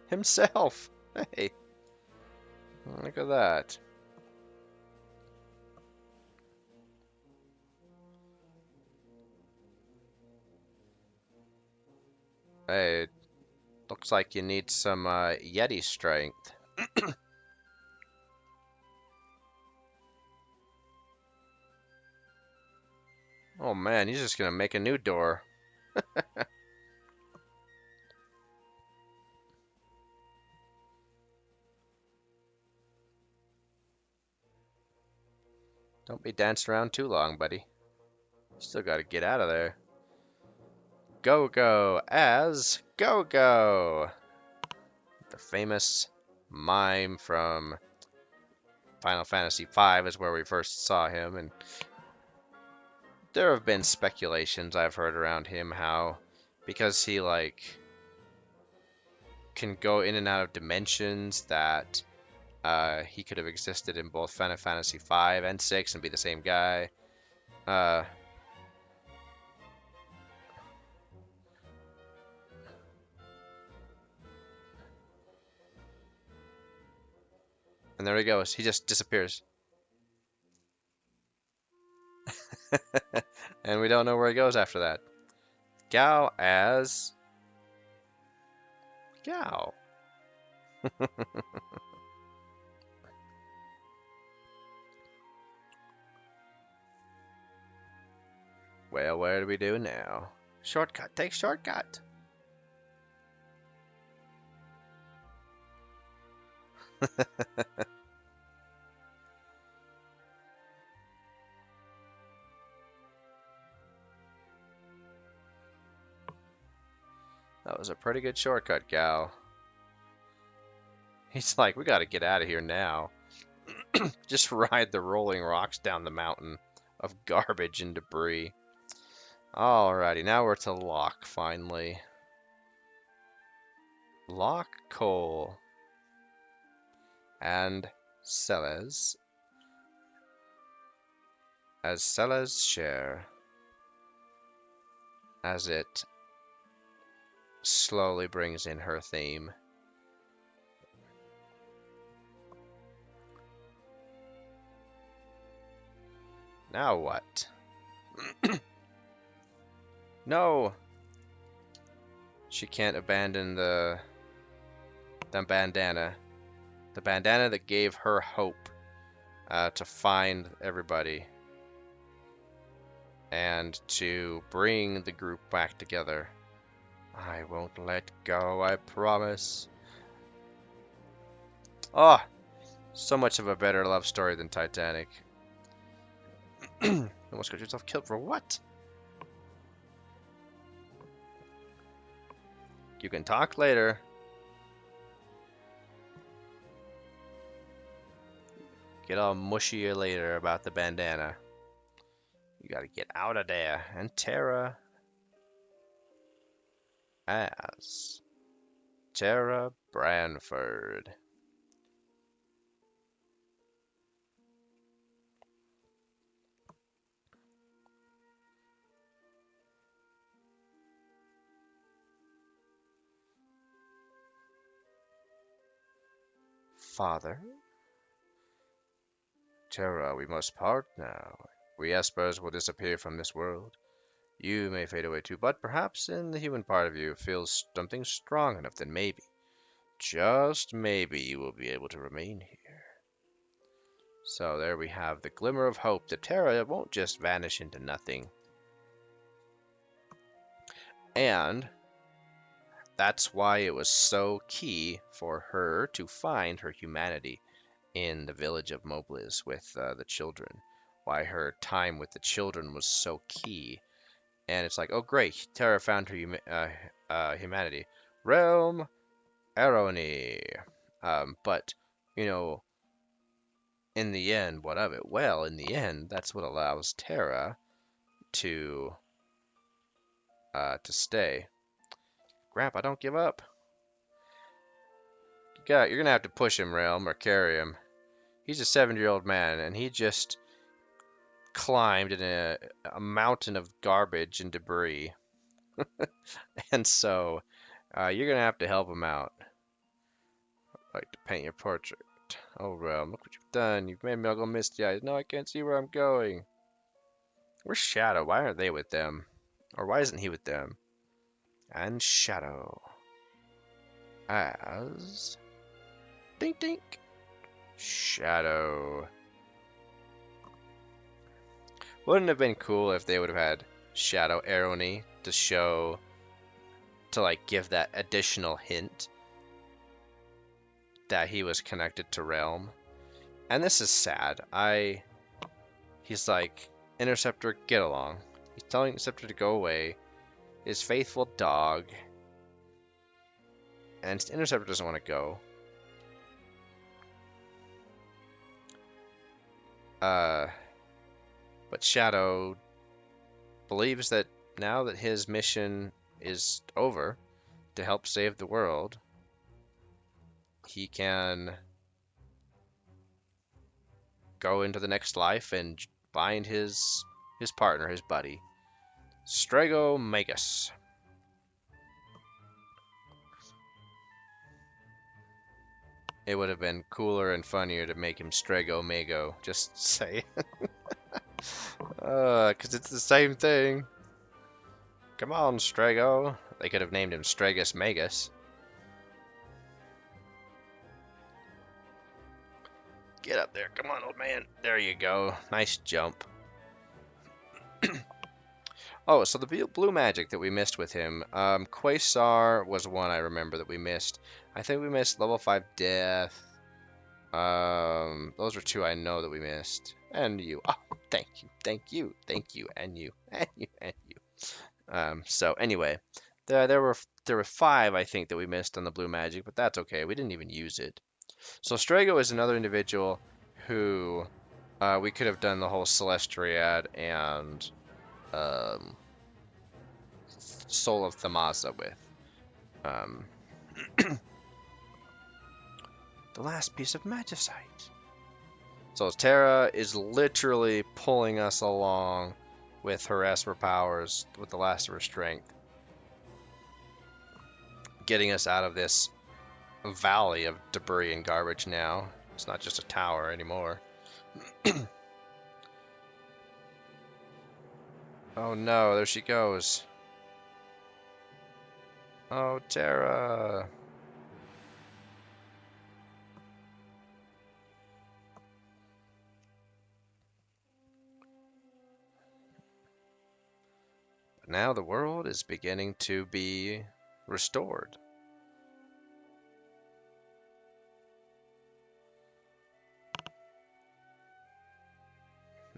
himself. Hey, look at that. Hey, looks like you need some Yeti strength. Oh man, he's just gonna make a new door. Don't be dancing around too long, buddy. Still gotta get out of there. Go-Go as Go-Go! The famous mime from Final Fantasy V is where we first saw him, and there have been speculations I've heard around him how because he like can go in and out of dimensions that he could have existed in both Final Fantasy V and 6 and be the same guy. Uh, and there he goes. He just disappears. And we don't know where he goes after that. Gao as Gao. Well, where do we do now? Shortcut. Take shortcut. That was a pretty good shortcut, gal. He's like, we gotta get out of here now. Just ride the rolling rocks down the mountain of garbage and debris. Alrighty, now we're to Lock, finally. Lock, Cole, and Celes. As Celes share, as it slowly brings in her theme. Now what? No! She can't abandon the bandana. The bandana that gave her hope to find everybody and to bring the group back together. I won't let go, I promise. Oh, so much of a better love story than Titanic. Almost got yourself killed for what? You can talk later. Get all mushy later about the bandana. You gotta get out of there. And Tara as Tara Branford. Father? Tara, we must part now. We Espers will disappear from this world. You may fade away too, but perhaps in the human part of you feels something strong enough that maybe, just maybe, you will be able to remain here. So there we have the glimmer of hope that Tara won't just vanish into nothing. And that's why it was so key for her to find her humanity in the village of Moblis with the children. Why her time with the children was so key. And it's like, oh great, Tara found her humanity. Realm Aroni. But, you know, in the end, what of it? Well, in the end, that's what allows Tara to stay. Grandpa, don't give up. You're gonna have to push him, Realm, or carry him. He's a 7-year-old man, and he just climbed in a mountain of garbage and debris. And so, you're gonna have to help him out. I'd like to paint your portrait. Oh, Realm, look what you've done. You've made me all go misty eyes. No, I can't see where I'm going. Where's Shadow? Why aren't they with them? Or why isn't he with them? And Shadow. As... Dink dink. Shadow. Wouldn't it have been cool if they would have had Shadow Aroni to show, to like give that additional hint that he was connected to Realm? And this is sad. He's like, Interceptor, get along. He's telling Interceptor to go away. His faithful dog. And Interceptor doesn't want to go. But Shadow believes that now that his mission is over to help save the world, he can go into the next life and find his partner, his buddy, Strago Magus. It would have been cooler and funnier to make him Strago Mago, just say. Because it's the same thing. Come on, Strago. They could have named him Stragus Magus. Get up there. Come on, old man. There you go. Nice jump. Oh, so the blue magic that we missed with him. Quasar was one I remember that we missed. I think we missed level 5 death. Those are two I know that we missed. And you. Oh, thank you, thank you, thank you, and you, and you, and you. So anyway, there's there were 5, I think, that we missed on the blue magic, but that's okay. We didn't even use it. So Strago is another individual who we could have done the whole Celestiad and um, Soul of Thamaza with. Um, the last piece of Magicite. So Terra is literally pulling us along with her Esper powers, with the last of her strength, getting us out of this valley of debris and garbage now. It's not just a tower anymore. Oh no, there she goes. Oh, Terra. Now the world is beginning to be restored.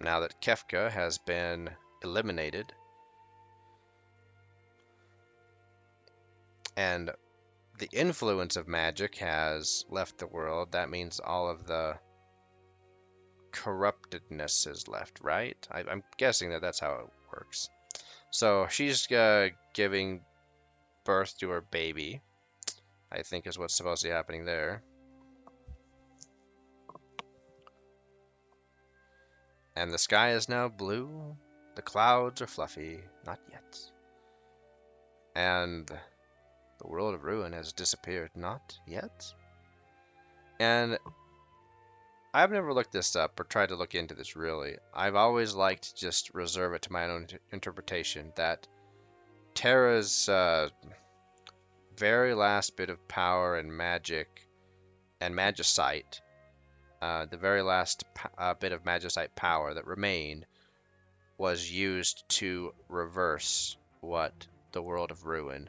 Now that Kefka has been eliminated and the influence of magic has left the world, that means all of the corruptedness is left, right? I'm guessing that that's how it works. So she's giving birth to her baby, I think is what's supposed to be happening there. And the sky is now blue. The clouds are fluffy. Not yet. And the world of ruin has disappeared. Not yet. And I've never looked this up or tried to look into this really. I've always liked to just reserve it to my own interpretation that Terra's very last bit of power and magic and magicite, the very last bit of magicite power that remained, was used to reverse what the world of ruin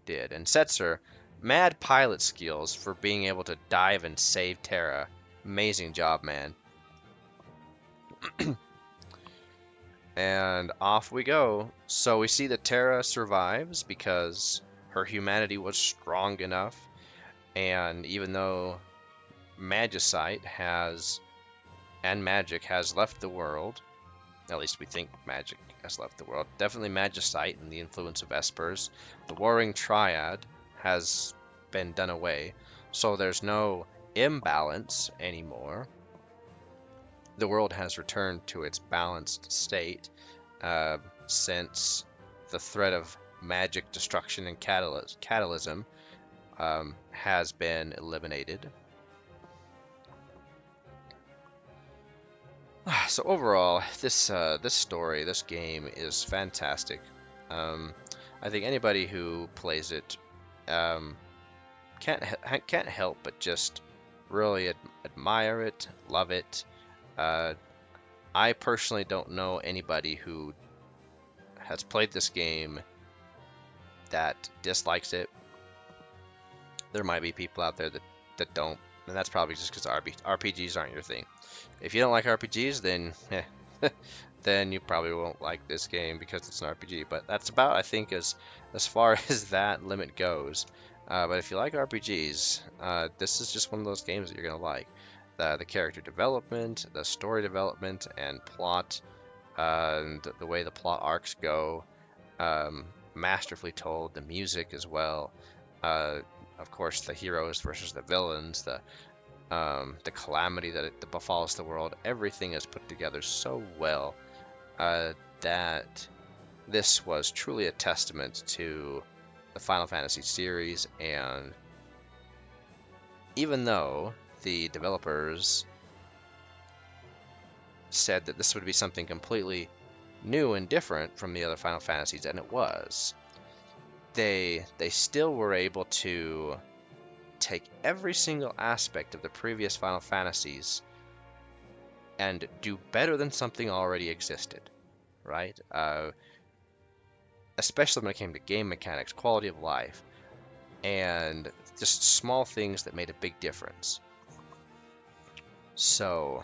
did. And Setzer, mad pilot skills for being able to dive and save Terra. Amazing job, man. And off we go. So we see that Terra survives because her humanity was strong enough. And even though Magicite and magic has left the world, at least we think magic has left the world. Definitely Magicite and the influence of Espers. The Warring Triad has been done away, so there's no imbalance anymore. The world has returned to its balanced state since the threat of magic destruction and catalysm has been eliminated. So overall, this story, this game is fantastic. I think anybody who plays it can't help but just really admire it, love it. I personally don't know anybody who has played this game that dislikes it. There might be people out there that don't, and that's probably just because RPGs aren't your thing. If you don't like RPGs, then then you probably won't like this game because it's an RPG. But that's about, I think, as far as that limit goes. But if you like RPGs, this is just one of those games that you're gonna like. The character development, the story development, and plot, and the way the plot arcs go, masterfully told. The music as well. Of course, the heroes versus the villains, the calamity that befalls the world. Everything is put together so well that this was truly a testament to the Final Fantasy series. And even though the developers said that this would be something completely new and different from the other Final Fantasies, and it was, they still were able to take every single aspect of the previous Final Fantasies and do better than something already existed, right? Especially when it came to game mechanics, quality of life, and just small things that made a big difference. So,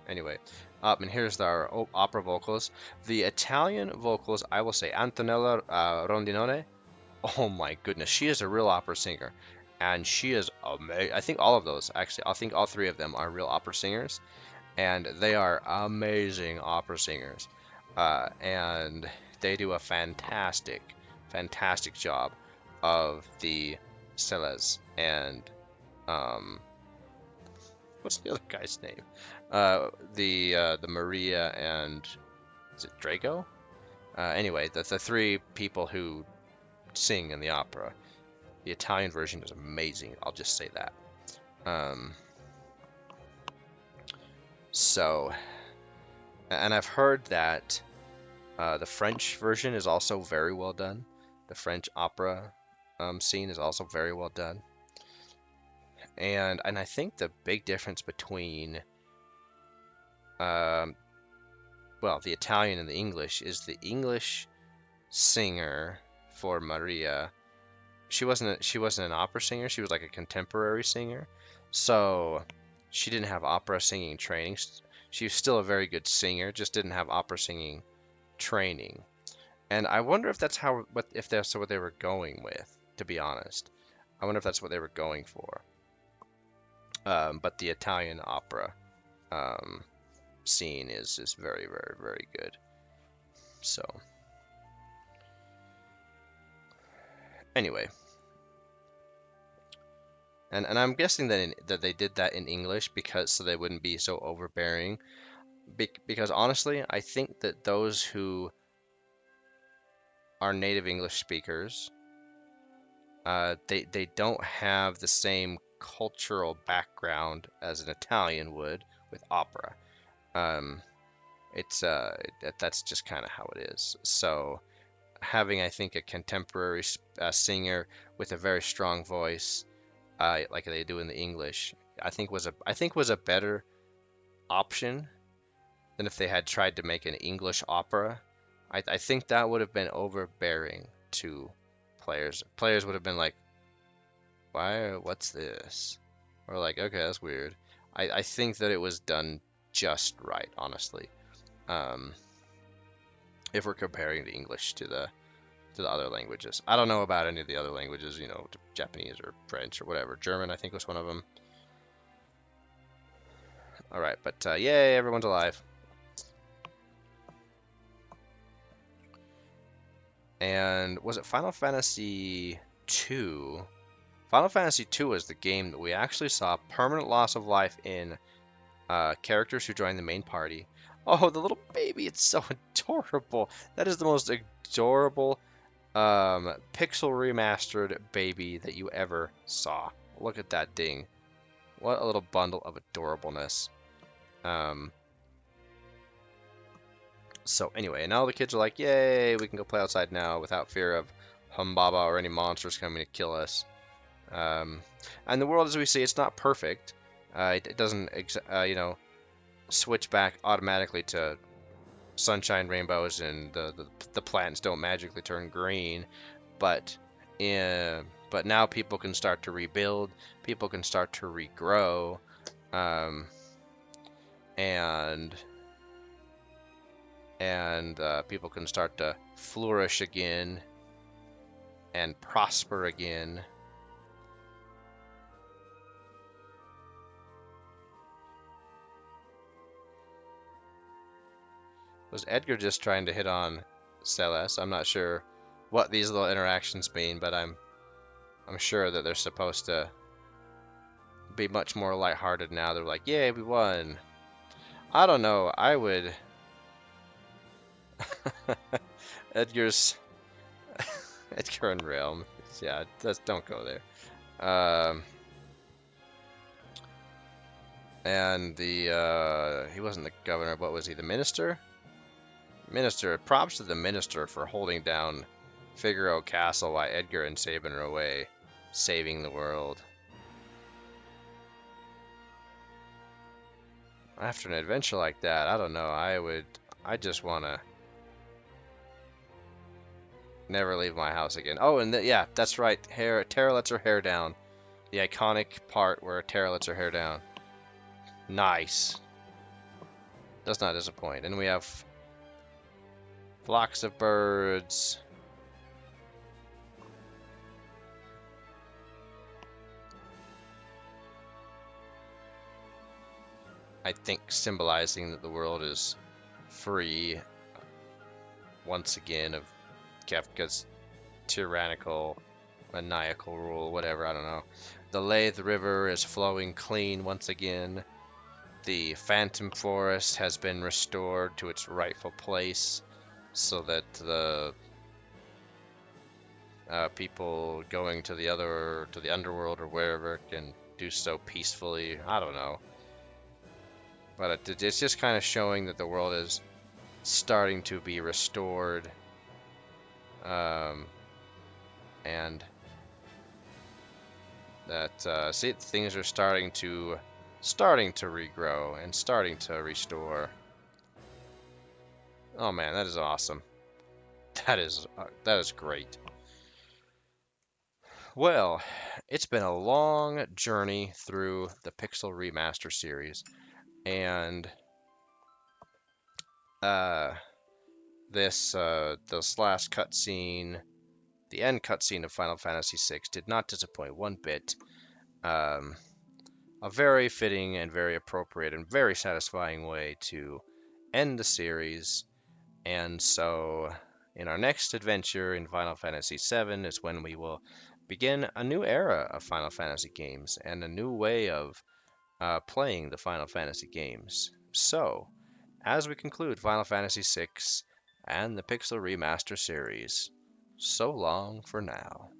anyway, and here's our opera vocals. The Italian vocals, I will say, Antonella Rondinone, Oh my goodness, she is a real opera singer, and she is amazing. I think all of those actually. I think all three of them are real opera singers, and they are amazing opera singers, and they do a fantastic job of the Celes and um, what's the other guy's name? The Maria and is it Drago? Anyway, the three people who sing in the opera. The Italian version is amazing. I'll just say that. Um, so, and I've heard that the French version is also very well done. The French opera scene is also very well done. And I think the big difference between um, well, the Italian and the English is the English singer for Maria. She wasn't an opera singer. She was like a contemporary singer. So she didn't have opera singing training. She was still a very good singer, just didn't have opera singing training. And I wonder if that's what they were going with, to be honest. I wonder if that's what they were going for. But the Italian opera um, scene is very, very, very good. So anyway, and I'm guessing that they did that in English because so they wouldn't be so overbearing. Because honestly, I think that those who are native English speakers, they don't have the same cultural background as an Italian would with opera. Um, it's that's just kind of how it is. So having, I think, a contemporary singer with a very strong voice, like they do in the English, I think was a better option than if they had tried to make an English opera. I think that would have been overbearing to players. Players would have been like, "Why? What's this?" Or like, "Okay, that's weird." I think that it was done just right, honestly. Um, if we're comparing the English to the other languages, I don't know about any of the other languages, Japanese or French or whatever. German, I think, was one of them. All right, but yay, everyone's alive. And was it Final Fantasy 2? Final Fantasy 2 was the game that we actually saw permanent loss of life in characters who joined the main party. Oh, the little baby, it's so adorable. That is the most adorable Pixel Remastered baby that you ever saw. Look at that ding. What a little bundle of adorableness. Um, so anyway, and now the kids are like, yay, we can go play outside now without fear of Humbaba or any monsters coming to kill us. Um, and the world, as we see, it's not perfect. It doesn't, switch back automatically to sunshine, rainbows, and the plants don't magically turn green. But but now people can start to rebuild. People can start to regrow, um, and people can start to flourish again and prosper again. Was Edgar just trying to hit on Celeste? I'm not sure what these little interactions mean, but I'm sure that they're supposed to be much more lighthearted now. They're like, "Yay, we won." I don't know. I would Edgar's Edgar and Realm. Yeah, don't go there. Um, and he wasn't the governor. What was he? The minister? Minister. Props to the minister for holding down Figaro Castle while Edgar and Sabin are away, saving the world. After an adventure like that, I don't know. I just want to never leave my house again. Oh, and yeah, that's right. Tara lets her hair down. The iconic part where Tara lets her hair down. Nice. Does not disappoint. And we have flocks of birds. I think symbolizing that the world is free once again of Kefka's tyrannical, maniacal rule, whatever, I don't know. The Lathe River is flowing clean once again. The Phantom Forest has been restored to its rightful place so that the people going to the underworld or wherever can do so peacefully. I don't know. But it's just kind of showing that the world is starting to be restored. Um, and that see things are starting to regrow and starting to restore. Oh man, that is awesome. That is great. Well, it's been a long journey through the Pixel Remaster series, and uh, this last cutscene, the end cutscene of Final Fantasy VI, did not disappoint one bit. Um, a very fitting and very appropriate and very satisfying way to end the series. And so, in our next adventure in Final Fantasy VII is when we will begin a new era of Final Fantasy games and a new way of playing the Final Fantasy games. So, as we conclude Final Fantasy VI and the Pixel Remaster series, so long for now.